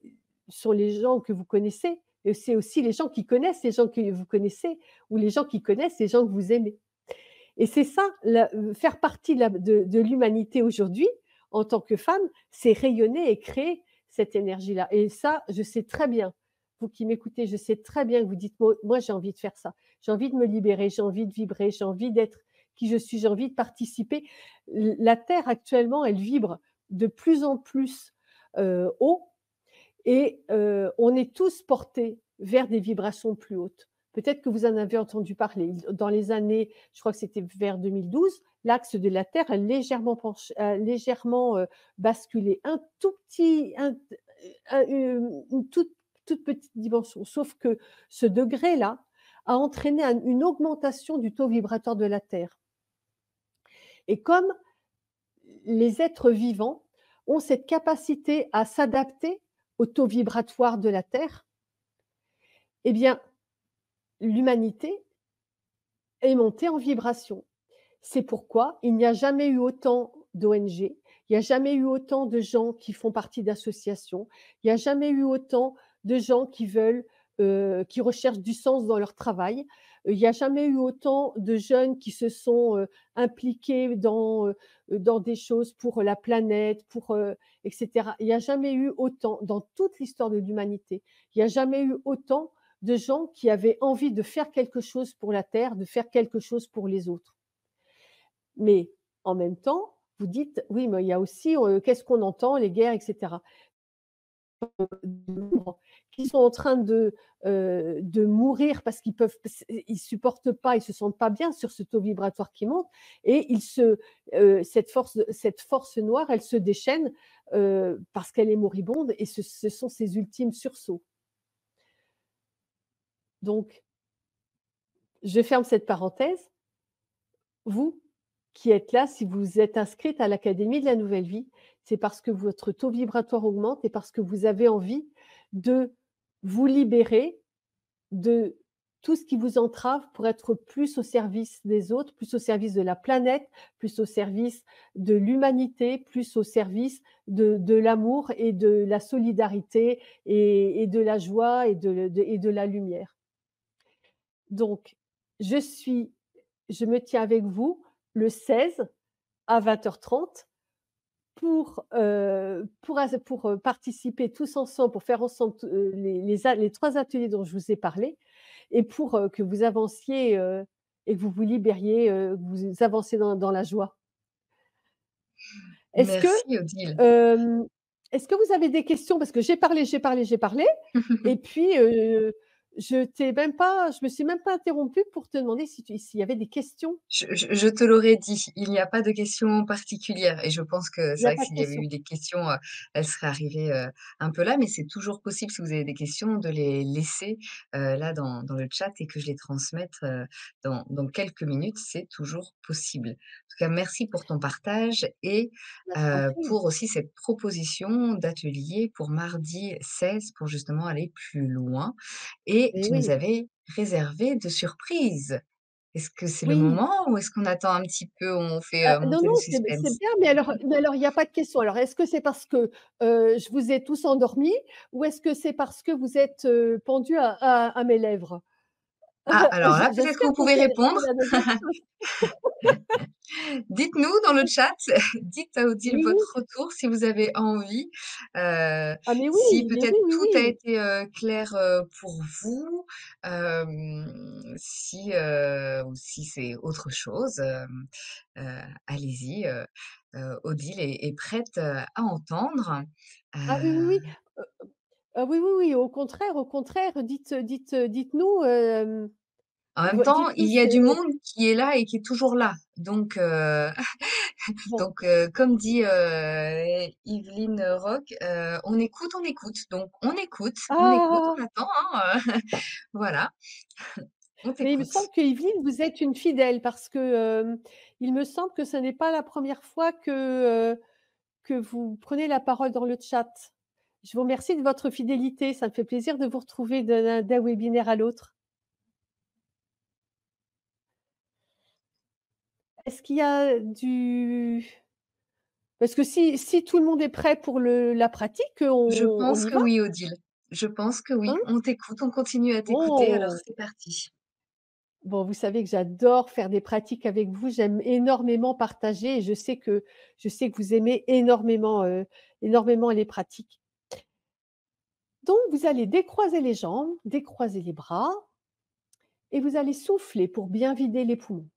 Speaker 2: sur les gens que vous connaissez, et c'est aussi les gens qui connaissent les gens que vous connaissez, ou les gens qui connaissent les gens que vous aimez. Et c'est ça, faire partie de l'humanité aujourd'hui, en tant que femme, c'est rayonner et créer cette énergie-là. Et ça, je sais très bien, vous qui m'écoutez, je sais très bien que vous dites: «Moi, j'ai envie de faire ça. J'ai envie de me libérer, j'ai envie de vibrer, j'ai envie d'être qui je suis, j'ai envie de participer». La Terre, actuellement, elle vibre de plus en plus, haut, et on est tous portés vers des vibrations plus hautes. Peut-être que vous en avez entendu parler. Dans les années, je crois que c'était vers 2012, l'axe de la Terre a légèrement, basculé. Un tout petit une toute petite dimension. Sauf que ce degré-là a entraîné une augmentation du taux vibratoire de la Terre. Et comme les êtres vivants ont cette capacité à s'adapter au taux vibratoire de la Terre, eh bien, l'humanité est montée en vibration. C'est pourquoi il n'y a jamais eu autant d'ONG, il n'y a jamais eu autant de gens qui font partie d'associations, il n'y a jamais eu autant de gens qui veulent, qui recherchent du sens dans leur travail. Il n'y a jamais eu autant de jeunes qui se sont, impliqués dans des choses pour la planète, et cetera. Il n'y a jamais eu autant dans toute l'histoire de l'humanité. Il n'y a jamais eu autant de gens qui avaient envie de faire quelque chose pour la terre, de faire quelque chose pour les autres. Mais en même temps, vous dites: «Oui, mais il y a aussi, qu'est-ce qu'on entend? Les guerres et cetera». de l'ombre, qui sont en train de mourir parce ils supportent pas, ils se sentent pas bien sur ce taux vibratoire qui monte et cette force noire, elle se déchaîne, parce qu'elle est moribonde et ce sont ses ultimes sursauts. Donc je ferme cette parenthèse. Vous qui êtes là, si vous êtes inscrite à l'Académie de la Nouvelle Vie, c'est parce que votre taux vibratoire augmente et parce que vous avez envie de vous libérer de tout ce qui vous entrave pour être plus au service des autres, plus au service de la planète, plus au service de l'humanité, plus au service de l'amour et de la solidarité et de la joie et de la lumière. Donc, je suis je me tiens avec vous le 16 à 20h30 pour participer tous ensemble, pour faire ensemble les 3 ateliers dont je vous ai parlé et pour, que vous avanciez, et que vous vous libériez, que vous avancez dans la joie. Est-ce que,
Speaker 1: Merci Odile.
Speaker 2: hem, est-ce que vous avez des questions? Parce que j'ai parlé, j'ai parlé, j'ai parlé et puis, je me suis même pas interrompue pour te demander s'il y avait des questions.
Speaker 1: Je te l'aurais dit, il n'y a pas de questions particulières et je pense que
Speaker 2: Il n'y
Speaker 1: c'est
Speaker 2: a
Speaker 1: vrai que
Speaker 2: pas de
Speaker 1: s'il y avait
Speaker 2: questions?
Speaker 1: eu des questions, elles seraient arrivées, un peu là, mais c'est toujours possible si vous avez des questions de les laisser, là dans le chat et que je les transmette, dans quelques minutes, c'est toujours possible. En tout cas, merci pour ton partage et
Speaker 2: Bah, je t'en prie.
Speaker 1: pour aussi cette proposition d'atelier pour mardi 16 pour justement aller plus loin et
Speaker 2: Mais
Speaker 1: tu nous
Speaker 2: oui,
Speaker 1: avais réservé de surprises. Est-ce que c'est le
Speaker 2: oui.
Speaker 1: moment ou est-ce qu'on attend un petit peu, on fait,
Speaker 2: Non,
Speaker 1: monter
Speaker 2: non,
Speaker 1: le
Speaker 2: c'est
Speaker 1: suspense?
Speaker 2: bien, mais alors il y a pas de question. Alors est-ce que c'est parce que, je vous ai tous endormis ou est-ce que c'est parce que vous êtes, pendus à mes lèvres?
Speaker 1: Ah, alors là, peut-être que
Speaker 2: J'espère
Speaker 1: vous
Speaker 2: que
Speaker 1: pouvez
Speaker 2: c'est
Speaker 1: répondre.
Speaker 2: la 2e chose.
Speaker 1: Dites-nous dans le chat, dites à Odile
Speaker 2: Oui, oui.
Speaker 1: votre retour si vous avez envie,
Speaker 2: Ah mais
Speaker 1: si
Speaker 2: oui, mais oui,
Speaker 1: peut-être
Speaker 2: oui,
Speaker 1: tout a
Speaker 2: oui.
Speaker 1: été, clair, pour vous, ou si c'est autre chose, allez-y, Odile est prête, à entendre. Heu
Speaker 2: Ah oui, oui, oui. Heu, oui, oui, oui, au contraire, dites-nous,
Speaker 1: En même temps,
Speaker 2: dites-nous
Speaker 1: il y a
Speaker 2: ce
Speaker 1: du monde qui est là et qui est toujours là. Donc,
Speaker 2: bon.
Speaker 1: comme dit, Yveline Rock, on écoute. Donc on écoute,
Speaker 2: Ah!
Speaker 1: on attend, hein, voilà, on
Speaker 2: Mais il me
Speaker 1: t'écoute.
Speaker 2: semble que Yveline, vous êtes une fidèle parce que, il me semble que ce n'est pas la première fois que vous prenez la parole dans le chat. Je vous remercie de votre fidélité, ça me fait plaisir de vous retrouver d'un webinaire à l'autre. Est-ce qu'il y a du parce que si tout le monde est prêt pour la pratique,
Speaker 1: Je
Speaker 2: on
Speaker 1: pense
Speaker 2: y
Speaker 1: que
Speaker 2: va,
Speaker 1: oui, Odile. Je pense que oui.
Speaker 2: hein?
Speaker 1: On t'écoute, on continue à t'écouter, alors
Speaker 2: Bon,
Speaker 1: c'est parti.
Speaker 2: bon, vous savez que j'adore faire des pratiques avec vous, j'aime énormément partager et je sais que vous aimez énormément, énormément les pratiques. Donc vous allez décroiser les jambes, décroiser les bras et vous allez souffler pour bien vider les poumons.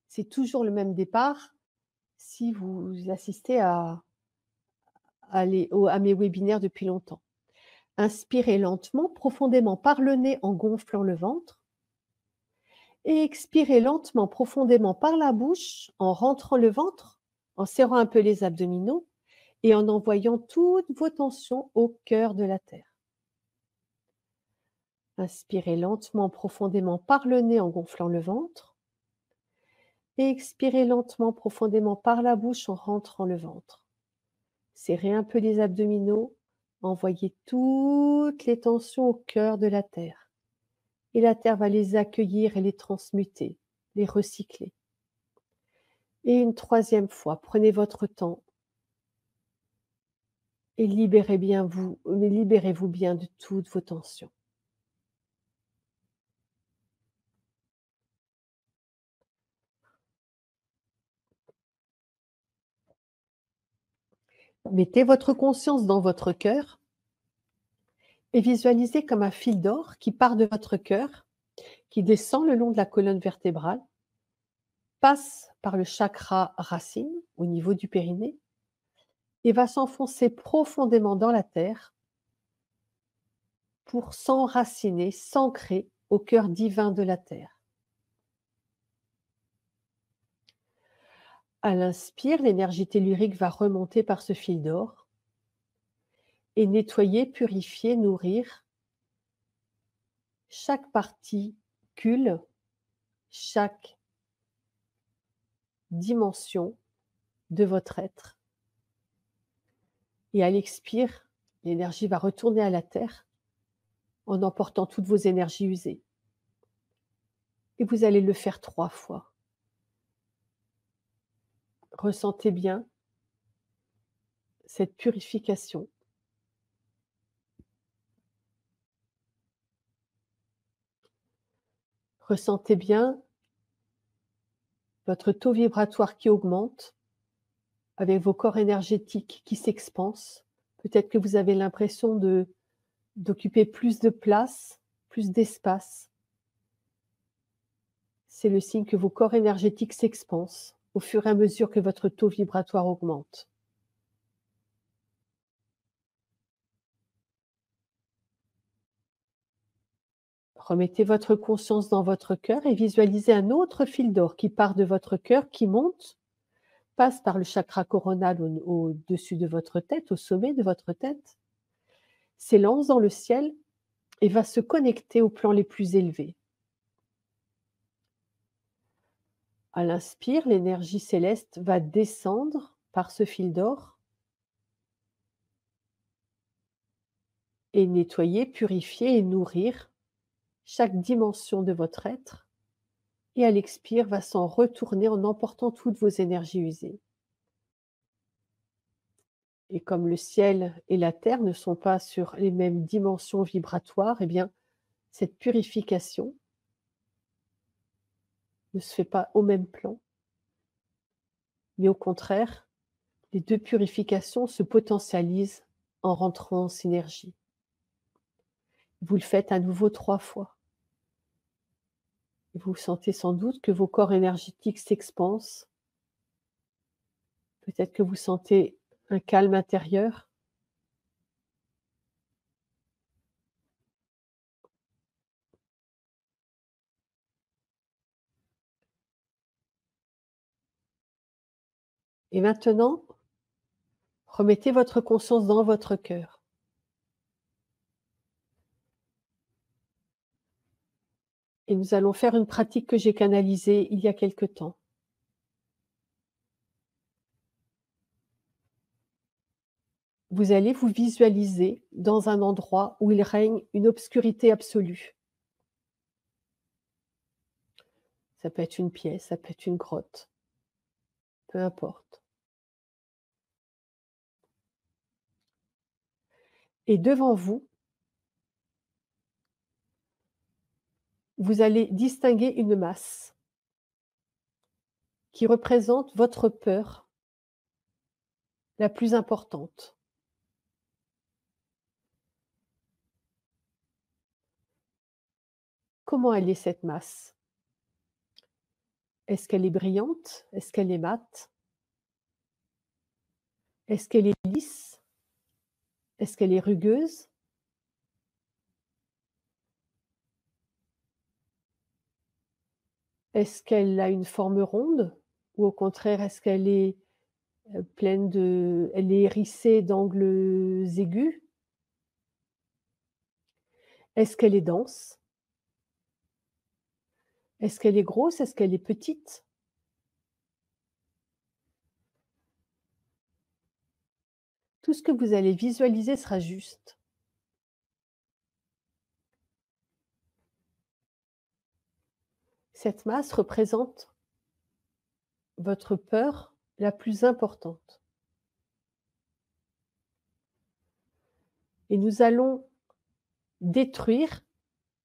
Speaker 2: C'est toujours le même départ si vous assistez à mes webinaires depuis longtemps. Inspirez lentement, profondément par le nez en gonflant le ventre et expirez lentement, profondément par la bouche en rentrant le ventre, en serrant un peu les abdominaux et en envoyant toutes vos tensions au cœur de la terre. Inspirez lentement, profondément par le nez en gonflant le ventre et expirez lentement, profondément par la bouche en rentrant le ventre. Serrez un peu les abdominaux, envoyez toutes les tensions au cœur de la terre. Et la terre va les accueillir et les transmuter, les recycler. Et une troisième fois, prenez votre temps et libérez-vous bien de toutes vos tensions. Mettez votre conscience dans votre cœur et visualisez comme un fil d'or qui part de votre cœur, qui descend le long de la colonne vertébrale, passe par le chakra racine au niveau du périnée et va s'enfoncer profondément dans la terre pour s'enraciner, s'ancrer au cœur divin de la terre. À l'inspire, l'énergie tellurique va remonter par ce fil d'or et nettoyer, purifier, nourrir chaque particule, chaque dimension de votre être. Et à l'expire, l'énergie va retourner à la terre en emportant toutes vos énergies usées. Et vous allez le faire 3 fois. Ressentez bien cette purification. Ressentez bien votre taux vibratoire qui augmente avec vos corps énergétiques qui s'expansent. Peut-être que vous avez l'impression d'occuper plus de place, plus d'espace. C'est le signe que vos corps énergétiques s'expansent au fur et à mesure que votre taux vibratoire augmente. Remettez votre conscience dans votre cœur et visualisez un autre fil d'or qui part de votre cœur, qui monte, passe par le chakra coronal au-dessus de votre tête, au sommet de votre tête, s'élance dans le ciel et va se connecter aux plans les plus élevés. À l'inspire, l'énergie céleste va descendre par ce fil d'or et nettoyer, purifier et nourrir chaque dimension de votre être. Et à l'expire, va s'en retourner en emportant toutes vos énergies usées. Et comme le ciel et la terre ne sont pas sur les mêmes dimensions vibratoires, eh bien, cette purification ne se fait pas au même plan, mais au contraire, les 2 purifications se potentialisent en rentrant en synergie. Vous le faites à nouveau 3 fois. Vous sentez sans doute que vos corps énergétiques s'expansent. Peut-être que vous sentez un calme intérieur. Et maintenant, remettez votre conscience dans votre cœur. Et nous allons faire une pratique que j'ai canalisée il y a quelque temps. Vous allez vous visualiser dans un endroit où il règne une obscurité absolue. Ça peut être une pièce, ça peut être une grotte, peu importe. Et devant vous, vous allez distinguer une masse qui représente votre peur la plus importante. Comment elle est cette masse? Est-ce qu'elle est brillante? Est-ce qu'elle est mate? Est-ce qu'elle est lisse? Est-ce qu'elle est rugueuse? Est-ce qu'elle a une forme ronde? Ou au contraire, est-ce qu'elle est elle est hérissée d'angles aigus? Est-ce qu'elle est dense? Est-ce qu'elle est grosse? Est-ce qu'elle est petite? Tout ce que vous allez visualiser sera juste. Cette masse représente votre peur la plus importante. Et nous allons détruire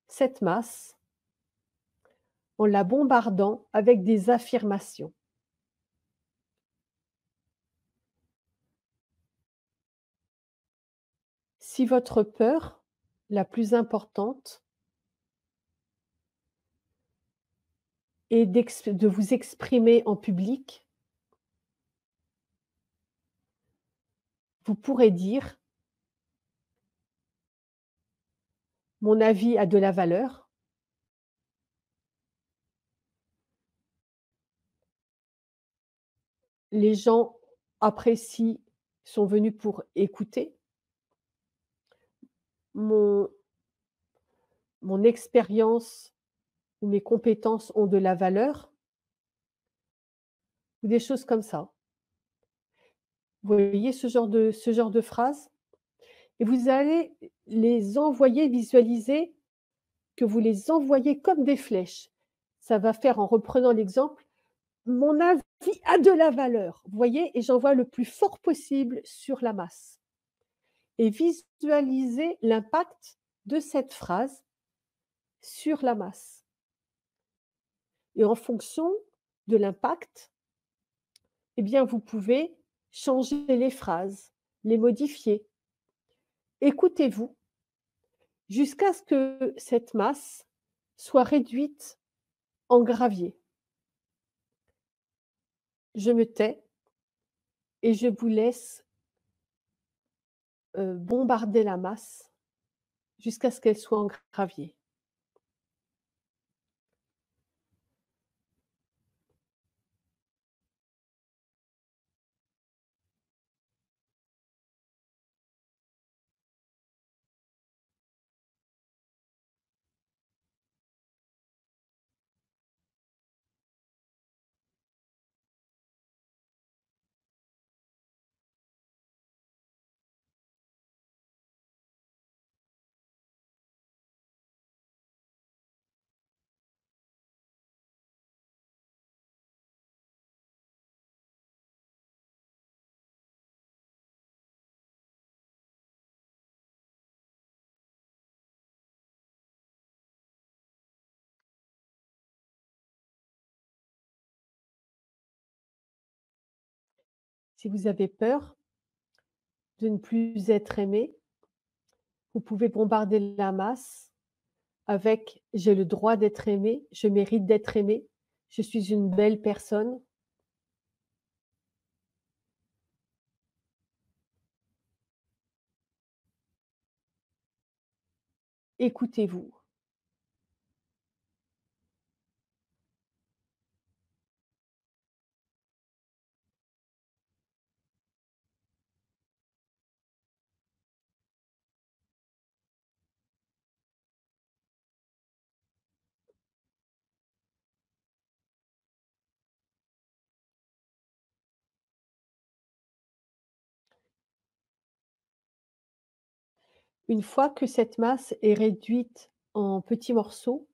Speaker 2: cette masse en la bombardant avec des affirmations. Si votre peur la plus importante est de vous exprimer en public, vous pourrez dire: «Mon avis a de la valeur, les gens apprécient, sont venus pour écouter, mon mon expérience ou mes compétences ont de la valeur», ou des choses comme ça. Vous voyez ce genre de phrase? Et vous allez les envoyer, visualiser que vous les envoyez comme des flèches. Ça va faire, en reprenant l'exemple: «Mon avis a de la valeur», vous voyez? Et j'envoie le plus fort possible sur la masse, et visualisez l'impact de cette phrase sur la masse, et en fonction de l'impact, eh bien, vous pouvez changer les phrases, les modifier. Écoutez-vous jusqu'à ce que cette masse soit réduite en gravier. Je me tais et je vous laisse, bombarder la masse jusqu'à ce qu'elle soit en gravier. Si vous avez peur de ne plus être aimé, vous pouvez bombarder la masse avec: «J'ai le droit d'être aimé, je mérite d'être aimé, je suis une belle personne». Écoutez-vous. Une fois que cette masse est réduite en petits morceaux,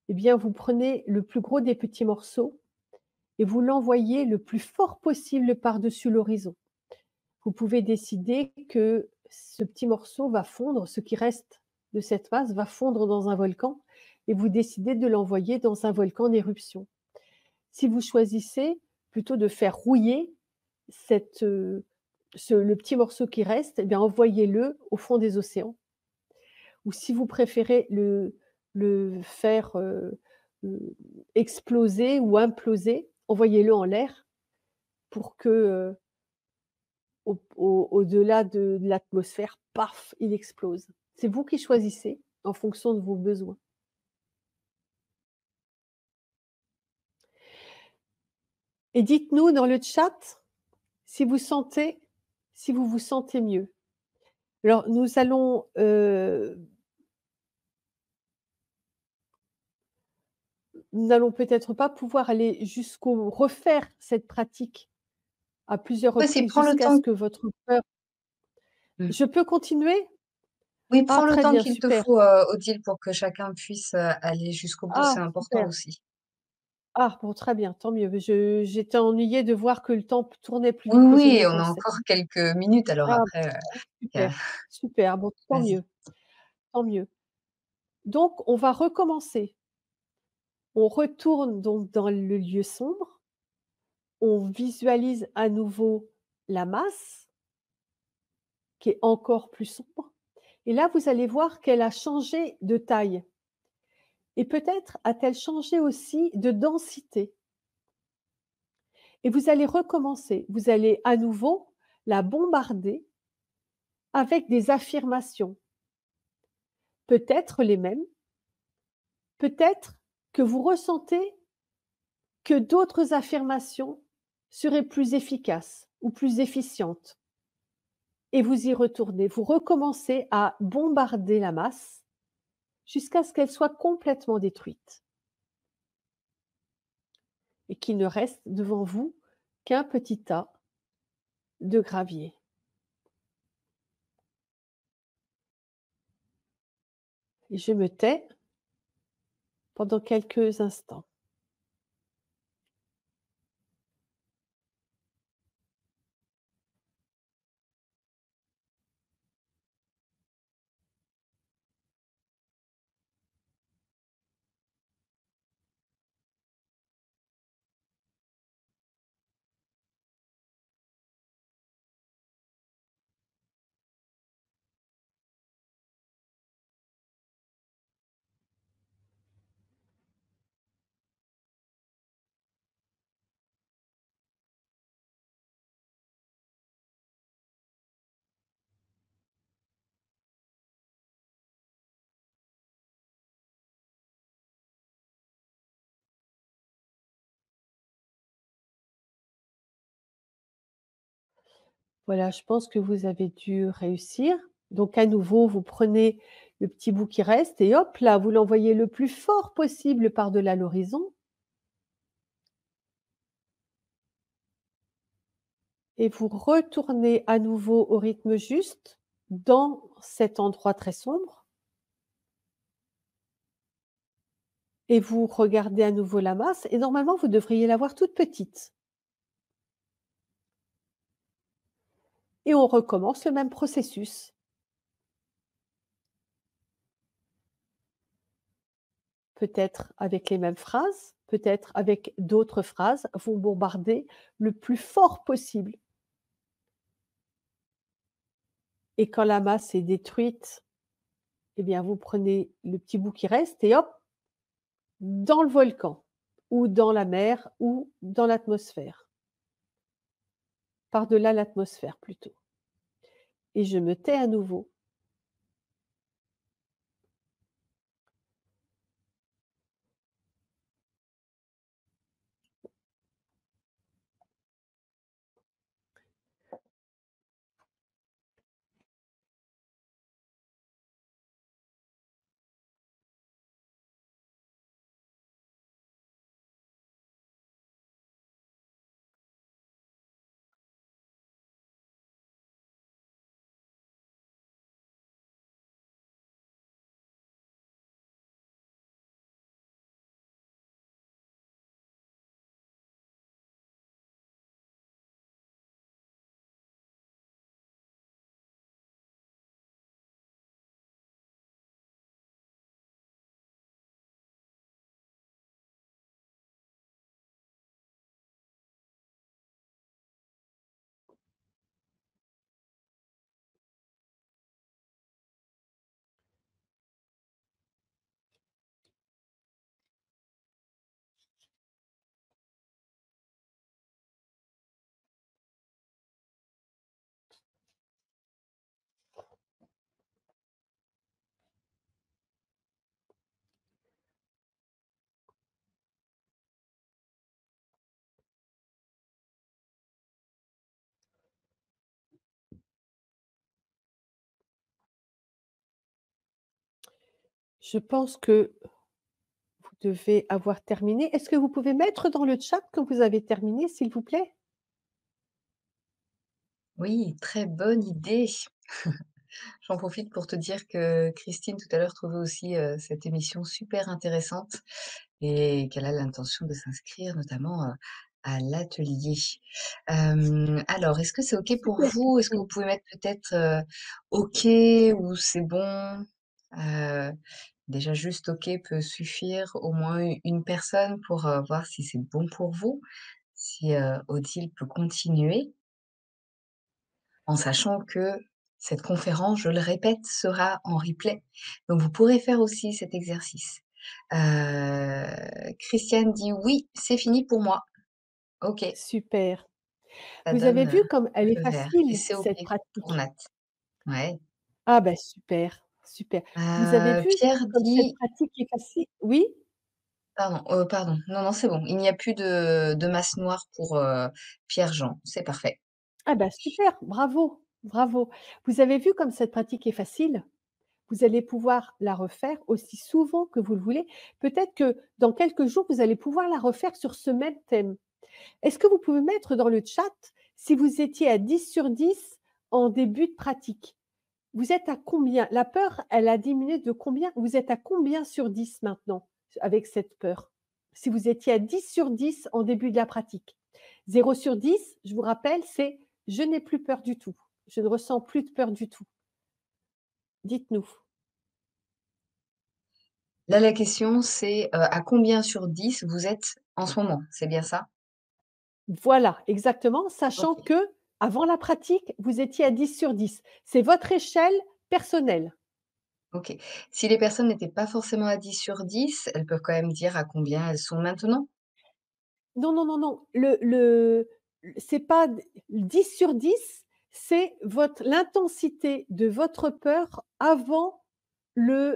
Speaker 2: eh bien, vous prenez le plus gros des petits morceaux et vous l'envoyez le plus fort possible par-dessus l'horizon. Vous pouvez décider que ce petit morceau va fondre, ce qui reste de cette masse va fondre dans un volcan, et vous décidez de l'envoyer dans un volcan en éruption. Si vous choisissez plutôt de faire rouiller cette, le petit morceau qui reste, eh bien, envoyez-le au fond des océans. Ou si vous préférez le faire, exploser ou imploser, envoyez-le en l'air pour que, au-delà de l'atmosphère, paf, il explose. C'est vous qui choisissez en fonction de vos besoins. Et dites-nous dans le chat si vous sentez si vous vous sentez mieux. Alors nous n'allons peut-être pas pouvoir aller jusqu'au refaire cette pratique à plusieurs
Speaker 1: Vas-y,
Speaker 2: reprises
Speaker 1: prends le
Speaker 2: jusqu'à ce
Speaker 1: temps.
Speaker 2: que votre peur.
Speaker 1: Mmh.
Speaker 2: Je peux continuer?
Speaker 1: Oui,
Speaker 2: Ah,
Speaker 1: prends le
Speaker 2: très
Speaker 1: temps
Speaker 2: bien,
Speaker 1: qu'il te
Speaker 2: super.
Speaker 1: faut, Odile, pour que chacun puisse, aller jusqu'au bout,
Speaker 2: Ah,
Speaker 1: c'est important
Speaker 2: super.
Speaker 1: aussi.
Speaker 2: Ah bon, très bien, tant mieux. J'étais ennuyée de voir que le temps tournait plus
Speaker 1: Oui,
Speaker 2: vite que je ne
Speaker 1: oui,
Speaker 2: le
Speaker 1: on a
Speaker 2: pensais.
Speaker 1: encore quelques minutes, alors
Speaker 2: Ah,
Speaker 1: après, y a
Speaker 2: super, super, bon, tant
Speaker 1: vas-y.
Speaker 2: mieux, tant mieux. Donc on va recommencer. On retourne donc dans le lieu sombre, on visualise à nouveau la masse qui est encore plus sombre, et là, vous allez voir qu'elle a changé de taille, et peut-être a-t-elle changé aussi de densité. Et vous allez recommencer. Vous allez à nouveau la bombarder avec des affirmations, peut-être les mêmes, peut-être que vous ressentez que d'autres affirmations seraient plus efficaces ou plus efficientes et vous y retournez. Vous recommencez à bombarder la masse jusqu'à ce qu'elle soit complètement détruite et qu'il ne reste devant vous qu'un petit tas de gravier. Et je me tais pendant quelques instants. Voilà, je pense que vous avez dû réussir. Donc à nouveau, vous prenez le petit bout qui reste et hop là, vous l'envoyez le plus fort possible par-delà l'horizon et vous retournez à nouveau au rythme juste dans cet endroit très sombre et vous regardez à nouveau la masse et normalement, vous devriez la voir toute petite et on recommence le même processus. Peut-être avec les mêmes phrases, peut-être avec d'autres phrases, vous bombardez le plus fort possible et quand la masse est détruite, eh bien, vous prenez le petit bout qui reste et hop, dans le volcan ou dans la mer ou dans l'atmosphère, par-delà l'atmosphère plutôt et je me tais à nouveau. Je pense que vous devez avoir terminé. Est-ce que vous pouvez mettre dans le chat quand vous avez terminé, s'il vous plaît?
Speaker 1: Oui, très bonne idée. J'en profite pour te dire que Christine, tout à l'heure, trouvait aussi, cette émission super intéressante et qu'elle a l'intention de s'inscrire notamment, à l'atelier. Alors, est-ce que c'est OK pour
Speaker 2: Super,
Speaker 1: vous? Est-ce que
Speaker 2: Christine.
Speaker 1: vous pouvez mettre peut-être, OK ou c'est bon? Heu, Déjà juste OK peut suffire, au moins une personne pour, voir si c'est bon pour vous, si, Odile peut continuer. En sachant que cette conférence, je le répète, sera en replay. Donc vous pourrez faire aussi cet exercice. Christiane dit: «Oui, c'est fini pour moi». OK,
Speaker 2: Super.
Speaker 1: ça
Speaker 2: Vous
Speaker 1: donne,
Speaker 2: avez vu comme
Speaker 1: le
Speaker 2: elle est
Speaker 1: feu vert et
Speaker 2: facile
Speaker 1: c'est OK
Speaker 2: cette
Speaker 1: pour
Speaker 2: pratique?
Speaker 1: Nat. Ouais.
Speaker 2: Ah bah, super, super. Vous avez vu
Speaker 1: Pierre
Speaker 2: comme cette
Speaker 1: dit
Speaker 2: pratique est facile oui?
Speaker 1: pardon, non, non, c'est bon. Il n'y a plus de masse noire pour, Pierre-Jean. C'est parfait.
Speaker 2: Ah bah, super, bravo, bravo. Vous avez vu comme cette pratique est facile? Vous allez pouvoir la refaire aussi souvent que vous le voulez. Peut-être que dans quelques jours, vous allez pouvoir la refaire sur ce même thème. Est-ce que vous pouvez mettre dans le chat si vous étiez à 10/10 en début de pratique? Vous êtes à combien? La peur, elle a diminué de combien? Vous êtes à combien sur 10 maintenant avec cette peur? Si vous étiez à 10/10 en début de la pratique. 0/10, je vous rappelle, c'est: «Je n'ai plus peur du tout. Je ne ressens plus de peur du tout». Dites-nous.
Speaker 1: Là, la question, c'est, à combien sur 10 vous êtes en ce moment? C'est bien ça?
Speaker 2: Voilà, exactement, sachant
Speaker 1: OK,
Speaker 2: que avant la pratique, vous étiez à 10/10. C'est votre échelle personnelle.
Speaker 1: OK. Si les personnes n'étaient pas forcément à 10/10, elles peuvent quand même dire à combien elles sont maintenant?
Speaker 2: Non, non, non, non, c'est pas d 10/10, c'est l'intensité de votre peur avant la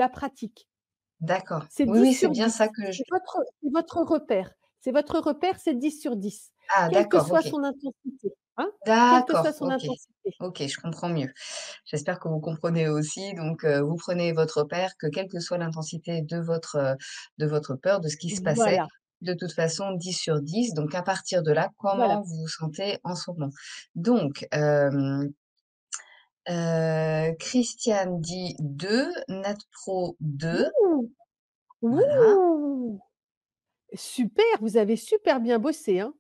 Speaker 2: pratique.
Speaker 1: D'accord.
Speaker 2: C'est
Speaker 1: Oui,
Speaker 2: dix
Speaker 1: oui, c'est
Speaker 2: sur
Speaker 1: bien
Speaker 2: dix.
Speaker 1: ça que je
Speaker 2: C'est votre repère. C'est 10/10,
Speaker 1: ah
Speaker 2: quelle que
Speaker 1: d'accord,
Speaker 2: soit
Speaker 1: OK.
Speaker 2: son intensité, hein? Quelle que soit
Speaker 1: D'accord,
Speaker 2: son
Speaker 1: OK.
Speaker 2: intensité.
Speaker 1: OK, je comprends mieux. J'espère que vous comprenez aussi. Donc, vous prenez votre repère que quelle que soit l'intensité de votre peur, de ce qui se passait,
Speaker 2: Voilà,
Speaker 1: de toute façon 10/10. Donc à partir de là,
Speaker 2: voilà.
Speaker 1: comment vous vous sentez en ce moment? Donc, Christiane dit 2, Natpro 2.
Speaker 2: Ouh!
Speaker 1: Voilà.
Speaker 2: Ouh! Super, vous avez super bien bossé, hein.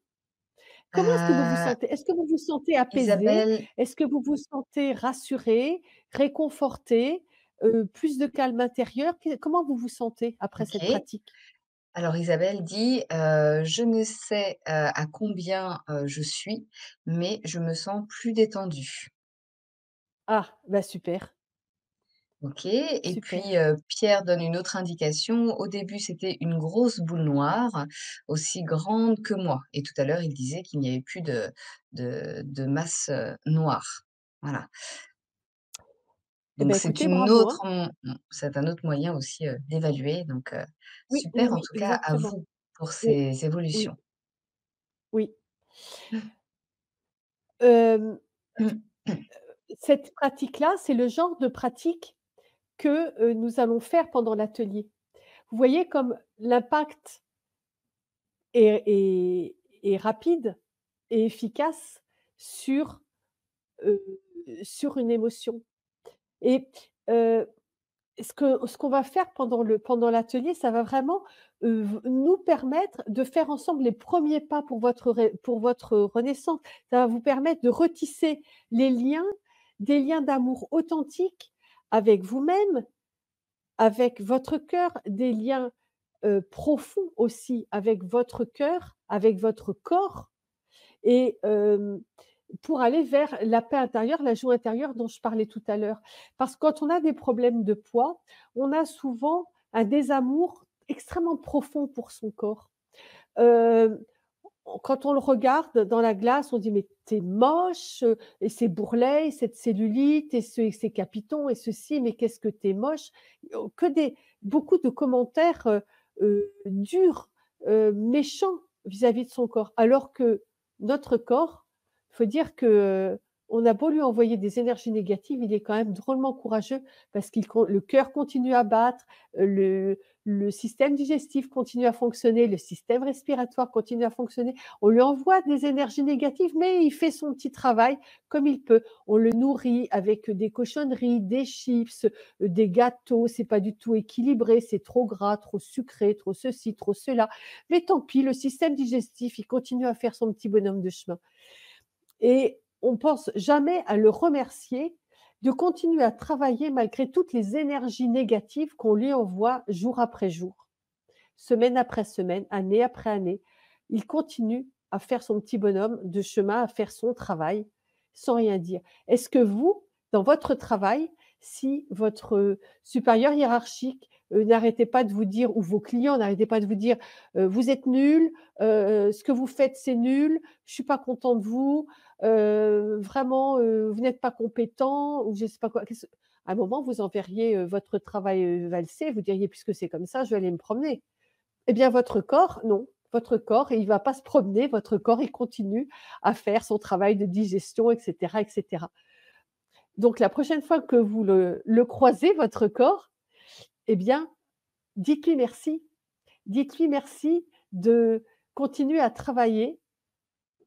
Speaker 2: Comment est-ce que vous vous
Speaker 1: Heu,
Speaker 2: sentez? Est-ce que vous vous sentez apaisé?
Speaker 1: Isabelle
Speaker 2: Est-ce que vous vous sentez rassuré, réconforté, plus de calme intérieur? Comment vous vous sentez après cette
Speaker 1: OK.
Speaker 2: pratique?
Speaker 1: Alors Isabelle dit, «Je ne sais, à combien, je suis, mais je me sens plus détendue».
Speaker 2: Ah, bah, super,
Speaker 1: OK et puis,
Speaker 2: super.
Speaker 1: Pierre donne une autre indication. Au début, c'était une grosse boule noire, aussi grande que moi et tout à l'heure, il disait qu'il n'y avait plus de masse, noire. Voilà.
Speaker 2: Eh
Speaker 1: Donc
Speaker 2: ben,
Speaker 1: c'est
Speaker 2: écoutez,
Speaker 1: une
Speaker 2: bravo, hein.
Speaker 1: autre c'est un autre moyen aussi, d'évaluer donc
Speaker 2: Oui, oui,
Speaker 1: super en
Speaker 2: oui,
Speaker 1: tout cas à
Speaker 2: exactement.
Speaker 1: vous pour
Speaker 2: Oui,
Speaker 1: ces
Speaker 2: oui,
Speaker 1: évolutions.
Speaker 2: oui. Hem,
Speaker 1: Mmh.
Speaker 2: cette pratique-là, c'est le genre de pratique que, nous allons faire pendant l'atelier. Vous voyez comme l'impact est rapide et efficace sur, heu, sur une émotion et heu, ce qu'on va faire pendant l'atelier, ça va vraiment, v nous permettre de faire ensemble les premiers pas pour votre renaissance. Ça va vous permettre de retisser les liens, des liens d'amour authentiques avec vous-même, avec votre cœur, des liens, profonds aussi avec votre cœur, avec votre corps et pour aller vers la paix intérieure, la joie intérieure dont je parlais tout à l'heure. Parce que quand on a des problèmes de poids, on a souvent un désamour extrêmement profond pour son corps. Hem, quand on le regarde dans la glace, on dit: «Mais tu es moche, et ces bourrelets, et cette cellulite et ces capitons et ceci, mais qu'est-ce que tu es moche». Que des beaucoup de commentaires, durs, méchants vis-à-vis de son corps. Alors que notre corps, il faut dire que, on a beau lui envoyer des énergies négatives, il est quand même drôlement courageux parce le cœur continue à battre, le système digestif continue à fonctionner, le système respiratoire continue à fonctionner. On lui envoie des énergies négatives, mais il fait son petit travail comme il peut. On le nourrit avec des cochonneries, des chips, des gâteaux, c'est pas du tout équilibré, c'est trop gras, trop sucré, trop ceci, trop cela. Mais tant pis, le système digestif, il continue à faire son petit bonhomme de chemin. Et on pense jamais à le remercier de continuer à travailler malgré toutes les énergies négatives qu'on lui envoie jour après jour, semaine après semaine, année après année. Il continue à faire son petit bonhomme de chemin, à faire son travail sans rien dire. Est-ce que vous, dans votre travail, si votre supérieur hiérarchique n'arrêtez pas de vous dire ou vos clients n'arrêtez pas de vous dire: «Vous êtes nuls, ce que vous faites, c'est nul, je suis pas content de vous, vraiment, vous n'êtes pas compétent» ou je sais pas quoi. À un moment, vous enverriez, votre travail, valser, vous diriez: «Puisque c'est comme ça, je vais aller me promener». Eh bien, votre corps, non. Votre corps, il va pas se promener, votre corps, il continue à faire son travail de digestion et cetera et cetera. Donc la prochaine fois que vous le croisez, votre corps, eh bien, dites-lui merci. Dites-lui merci de continuer à travailler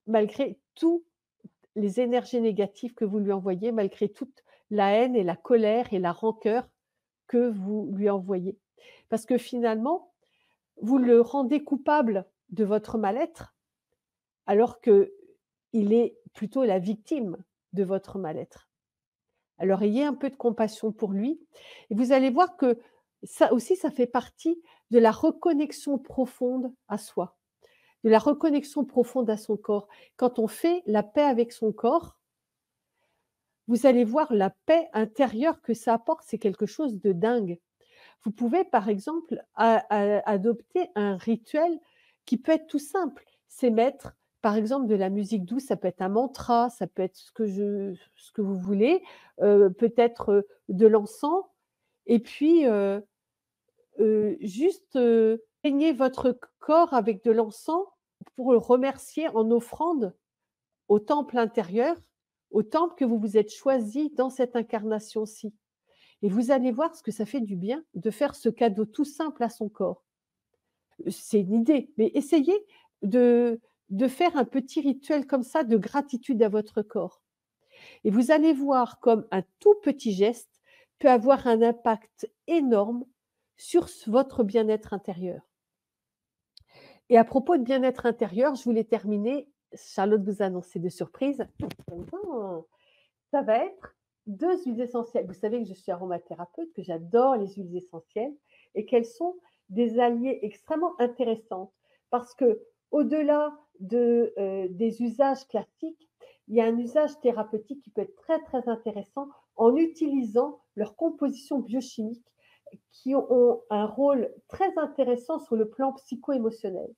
Speaker 2: malgré toutes les énergies négatives que vous lui envoyez, malgré toute la haine et la colère et la rancœur que vous lui envoyez. Parce que finalement, vous le rendez coupable de votre mal-être, alors qu'il est plutôt la victime de votre mal-être. Alors ayez un peu de compassion pour lui et vous allez voir que ça aussi, ça fait partie de la reconnexion profonde à soi, de la reconnexion profonde à son corps. Quand on fait la paix avec son corps, vous allez voir la paix intérieure que ça apporte, c'est quelque chose de dingue. Vous pouvez, par exemple, adopter un rituel qui peut être tout simple. C'est mettre, par exemple, de la musique douce, ça peut être un mantra, ça peut être ce que vous voulez, peut-être, de l'encens et puis, juste, baignez votre corps avec de l'encens pour le remercier en offrande au temple intérieur, au temple que vous vous êtes choisi dans cette incarnation-ci. Et vous allez voir ce que ça fait du bien de faire ce cadeau tout simple à son corps. C'est une idée, mais essayez de faire un petit rituel comme ça de gratitude à votre corps et vous allez voir comme un tout petit geste peut avoir un impact énorme sur votre bien-être intérieur. Et à propos de bien-être intérieur, je voulais terminer, Charlotte vous a annoncé de surprise. Ça va être 2 huiles essentielles. Vous savez que je suis aromathérapeute, que j'adore les huiles essentielles et qu'elles sont des alliées extrêmement intéressantes parce qu'au-delà des usages classiques, il y a un usage thérapeutique qui peut être très, très intéressant en utilisant leurs compositions biochimiques qui ont un rôle très intéressant sur le plan psycho-émotionnel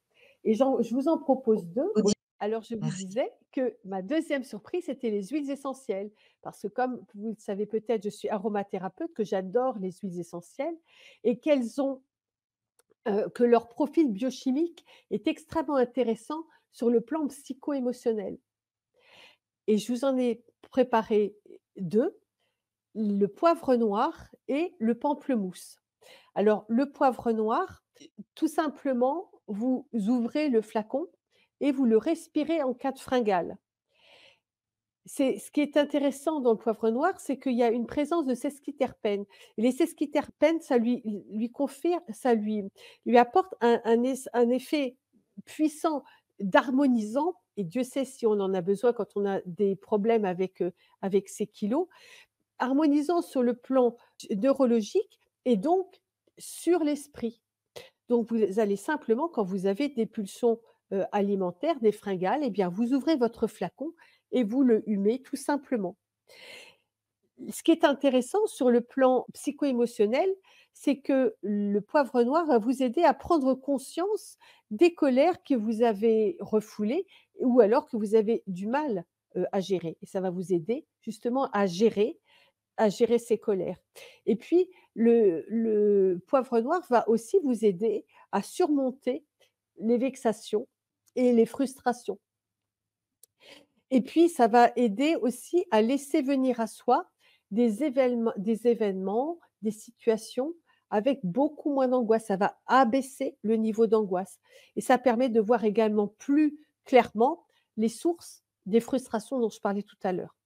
Speaker 2: et je vous en propose 2.
Speaker 1: Vous dire
Speaker 2: Alors, je vous
Speaker 1: merci.
Speaker 2: disais que ma deuxième surprise, c'était les huiles essentielles. Parce que comme vous le savez peut-être, je suis aromathérapeute, que j'adore les huiles essentielles et que leur profil biochimique est extrêmement intéressant sur le plan psycho-émotionnel. Et je vous en ai préparé 2, le poivre noir et le pamplemousse. Alors, le poivre noir, tout simplement, vous ouvrez le flacon et vous le respirez en cas de fringale. C'est ce qui est intéressant dans le poivre noir, c'est qu'il y a une présence de sesquiterpènes et les sesquiterpènes, ça lui confère ça lui apporte un effet puissant d'harmonisant et Dieu sait si on en a besoin quand on a des problèmes avec ses kilos, harmonisant sur le plan neurologique et donc sur l'esprit. Donc vous allez simplement, quand vous avez des pulsions, alimentaires, des fringales, eh bien vous ouvrez votre flacon et vous le humez tout simplement. Ce qui est intéressant sur le plan psycho-émotionnel, c'est que le poivre noir va vous aider à prendre conscience des colères que vous avez refoulées ou alors que vous avez du mal, à gérer et ça va vous aider justement à gérer ces colères. Et puis, le poivre noir va aussi vous aider à surmonter les vexations et les frustrations. Et puis, ça va aider aussi à laisser venir à soi des situations avec beaucoup moins d'angoisse. Ça va abaisser le niveau d'angoisse et ça permet de voir également plus clairement les sources des frustrations dont je parlais tout à l'heure.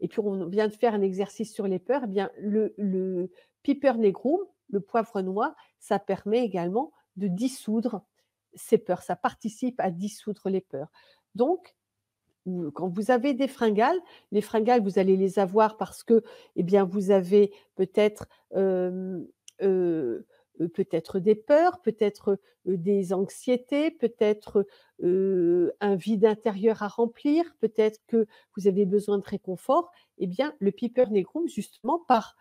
Speaker 2: Et puis on vient de faire un exercice sur les peurs, eh bien le piper negrum, le poivre noir, ça permet également de dissoudre ces peurs, ça participe à dissoudre les peurs. Donc quand vous avez des fringales, les fringales, vous allez les avoir parce que, eh bien, vous avez peut-être, peut-être des peurs, peut-être, des anxiétés, peut-être, un vide intérieur à remplir, peut-être que vous avez besoin de réconfort. Eh bien, le Piper Negrum, justement, par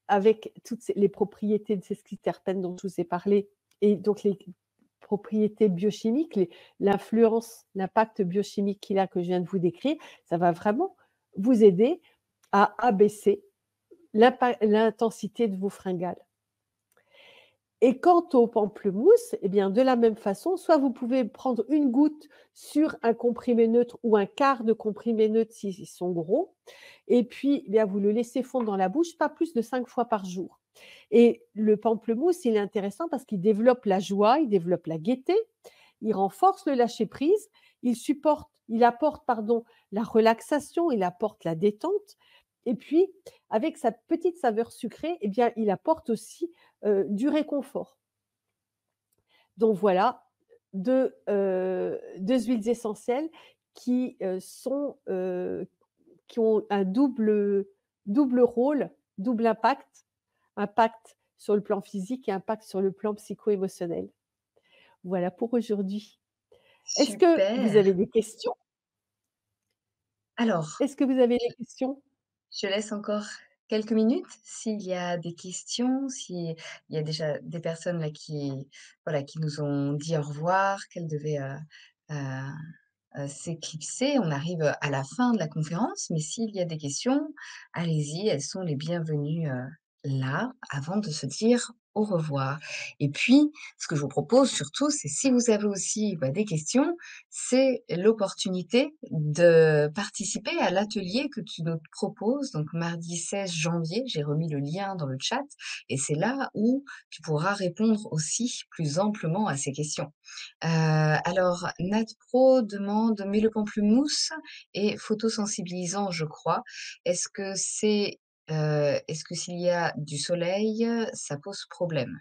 Speaker 2: avec toutes ces les propriétés de ces sesquiterpènes dont je vous ai parlé et donc les propriétés biochimiques, l'influence, l'impact biochimique qu'il a que je viens de vous décrire, ça va vraiment vous aider à abaisser l'intensité de vos fringales. Et quant au pamplemousse, eh bien, de la même façon, soit vous pouvez prendre une goutte sur un comprimé neutre ou un quart de comprimé neutre s'ils sont gros, et puis, eh bien, vous le laissez fondre dans la bouche, pas plus de 5 fois par jour. Et le pamplemousse, il est intéressant parce qu'il développe la joie, il développe la gaieté, il renforce le lâcher-prise, il apporte, pardon, la relaxation, il apporte la détente et puis avec sa petite saveur sucrée, eh bien, il apporte aussi, du réconfort. Donc voilà, 2 huiles essentielles qui, qui ont un double rôle, double impact, impact sur le plan physique et impact sur le plan psycho-émotionnel. Voilà pour aujourd'hui. Est-ce que vous
Speaker 1: Super.
Speaker 2: avez des questions?
Speaker 1: Alors,
Speaker 2: Est-ce que vous avez des questions?
Speaker 1: je laisse encore quelques minutes s'il y a des questions, s'il y a déjà des personnes là qui, voilà, qui nous ont dit au revoir, qu'elles devaient, heu s'éclipser. On arrive à la fin de la conférence, mais s'il y a des questions, allez-y, elles sont les bienvenues, là, avant de se dire au revoir. Et puis, ce que je vous propose surtout, c'est si vous avez aussi, bah, des questions, c'est l'opportunité de participer à l'atelier que tu nous proposes, donc mardi 16 janvier. J'ai remis le lien dans le chat et c'est là où tu pourras répondre aussi plus amplement à ces questions. Alors Nat Pro demande: «Mais le pamplemousse est photosensibilisant, je crois. Est-ce que c'est, est-ce que s'il y a du soleil, ça pose problème?»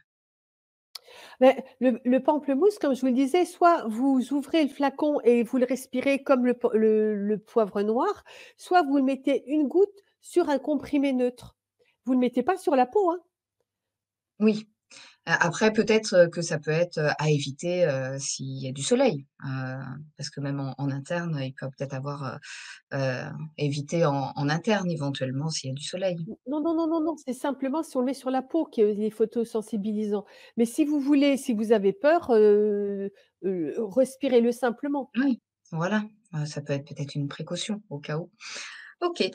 Speaker 2: Beh, le pamplemousse, comme je vous le disais, soit vous ouvrez le flacon et vous le respirez comme le poivre noir, soit vous mettez une goutte sur un comprimé neutre. Vous ne le mettez pas sur la peau, hein.
Speaker 1: Oui, après peut-être, que ça peut être, à éviter, s'il y a du soleil, parce que même en interne, il peut peut-être avoir, éviter en interne éventuellement s'il y a du soleil.
Speaker 2: Non, non, non, non, non, c'est simplement si on le met sur la peau qu'il est photosensibilisant. Mais si vous voulez, si vous avez peur, respirez-le simplement.
Speaker 1: Oui, voilà, ça peut être peut-être une précaution au cas où. OK.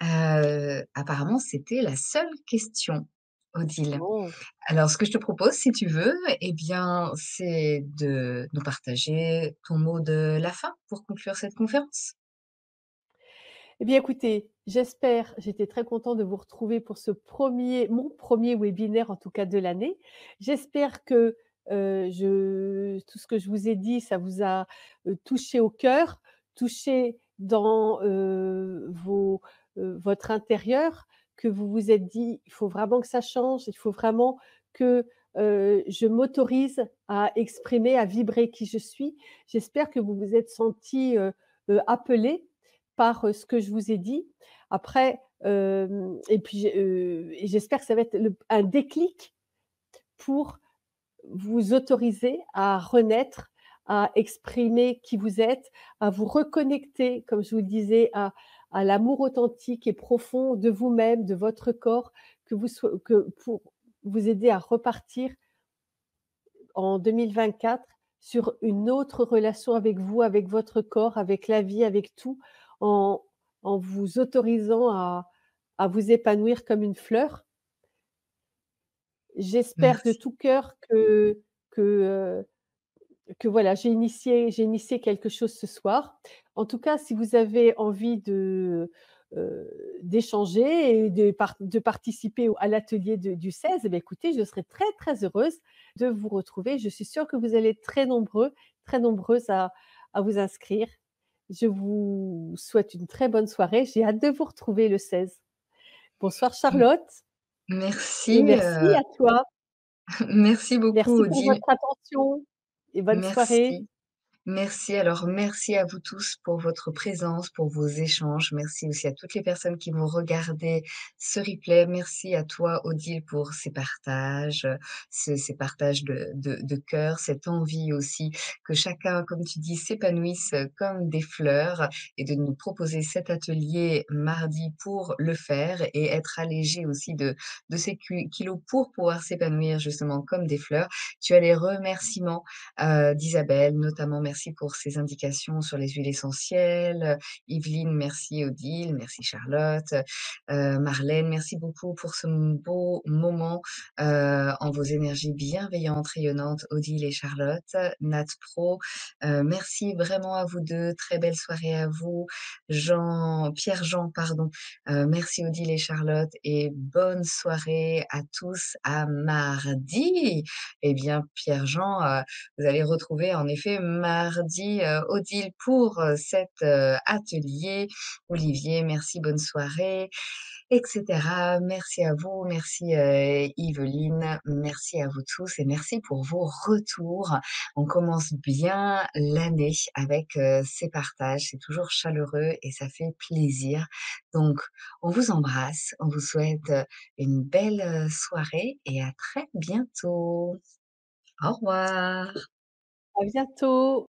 Speaker 1: Apparemment, c'était la seule question, Odile.
Speaker 2: Bon.
Speaker 1: Alors ce que je te propose, si tu veux, eh bien, c'est de nous partager ton mot de la fin pour conclure cette conférence.
Speaker 2: Eh bien, écoutez, j'étais très contente de vous retrouver pour mon premier webinaire, en tout cas de l'année. J'espère que, tout ce que je vous ai dit, ça vous a, touché au cœur, touché dans, votre intérieur, que vous vous êtes dit: «Il faut vraiment que ça change, il faut vraiment que, je m'autorise à exprimer, à vibrer qui je suis». J'espère que vous vous êtes sentis, appelés par, ce que je vous ai dit. Après, et puis et j'espère que ça va être un déclic pour vous autoriser à renaître, à exprimer qui vous êtes, à vous reconnecter, comme je vous le disais, à l'amour authentique et profond de vous-même, de votre corps, que pour vous aider à repartir en 2024 sur une autre relation avec vous, avec votre corps, avec la vie, avec tout, en vous autorisant à vous épanouir comme une fleur. J'espère de
Speaker 1: Merci.
Speaker 2: tout cœur que, voilà, j'ai initié quelque chose ce soir. En tout cas, si vous avez envie d'échanger et de participer à l'atelier du 16, eh bien écoutez, je serai très, très heureuse de vous retrouver. Je suis sûre que vous allez être très nombreux, très nombreuses à vous inscrire. Je vous souhaite une très bonne soirée. J'ai hâte de vous retrouver le 16. Bonsoir
Speaker 1: M
Speaker 2: Charlotte et
Speaker 1: merci,
Speaker 2: merci à toi.
Speaker 1: merci beaucoup,
Speaker 2: Merci pour
Speaker 1: Odile.
Speaker 2: votre attention et bonne soirée.
Speaker 1: Merci. Merci, alors merci à vous tous pour votre présence, pour vos échanges. Merci aussi à toutes les personnes qui vont regarder ce replay. Merci à toi, Odile, pour ces partages, ces partages de cœur, cette envie aussi que chacun, comme tu dis, s'épanouisse comme des fleurs et de nous proposer cet atelier mardi pour le faire et être allégé aussi de ces kilos pour pouvoir s'épanouir justement comme des fleurs. Tu as les remerciements d'Isabelle, notamment merci pour ses indications sur les huiles essentielles, Yveline, merci Odile, merci Charlotte, Marlène, merci beaucoup pour ce beau moment, en vos énergies bienveillantes, rayonnantes, Odile et Charlotte. Nat Pro, merci vraiment à vous 2, très belle soirée à vous. Pierre-Jean, pardon, merci Odile et Charlotte et bonne soirée à tous, à mardi. Eh bien Pierre-Jean, vous allez retrouver en effet mardi, Odile pour, cet, atelier. Olivier, merci, bonne soirée et cetera. Merci à vous, merci, Yveline, merci à vous tous et merci pour vos retours. On commence bien l'année avec, ces partages. C'est toujours chaleureux et ça fait plaisir. Donc on vous embrasse, on vous souhaite, une belle, soirée et à très bientôt. Au revoir.
Speaker 2: À bientôt.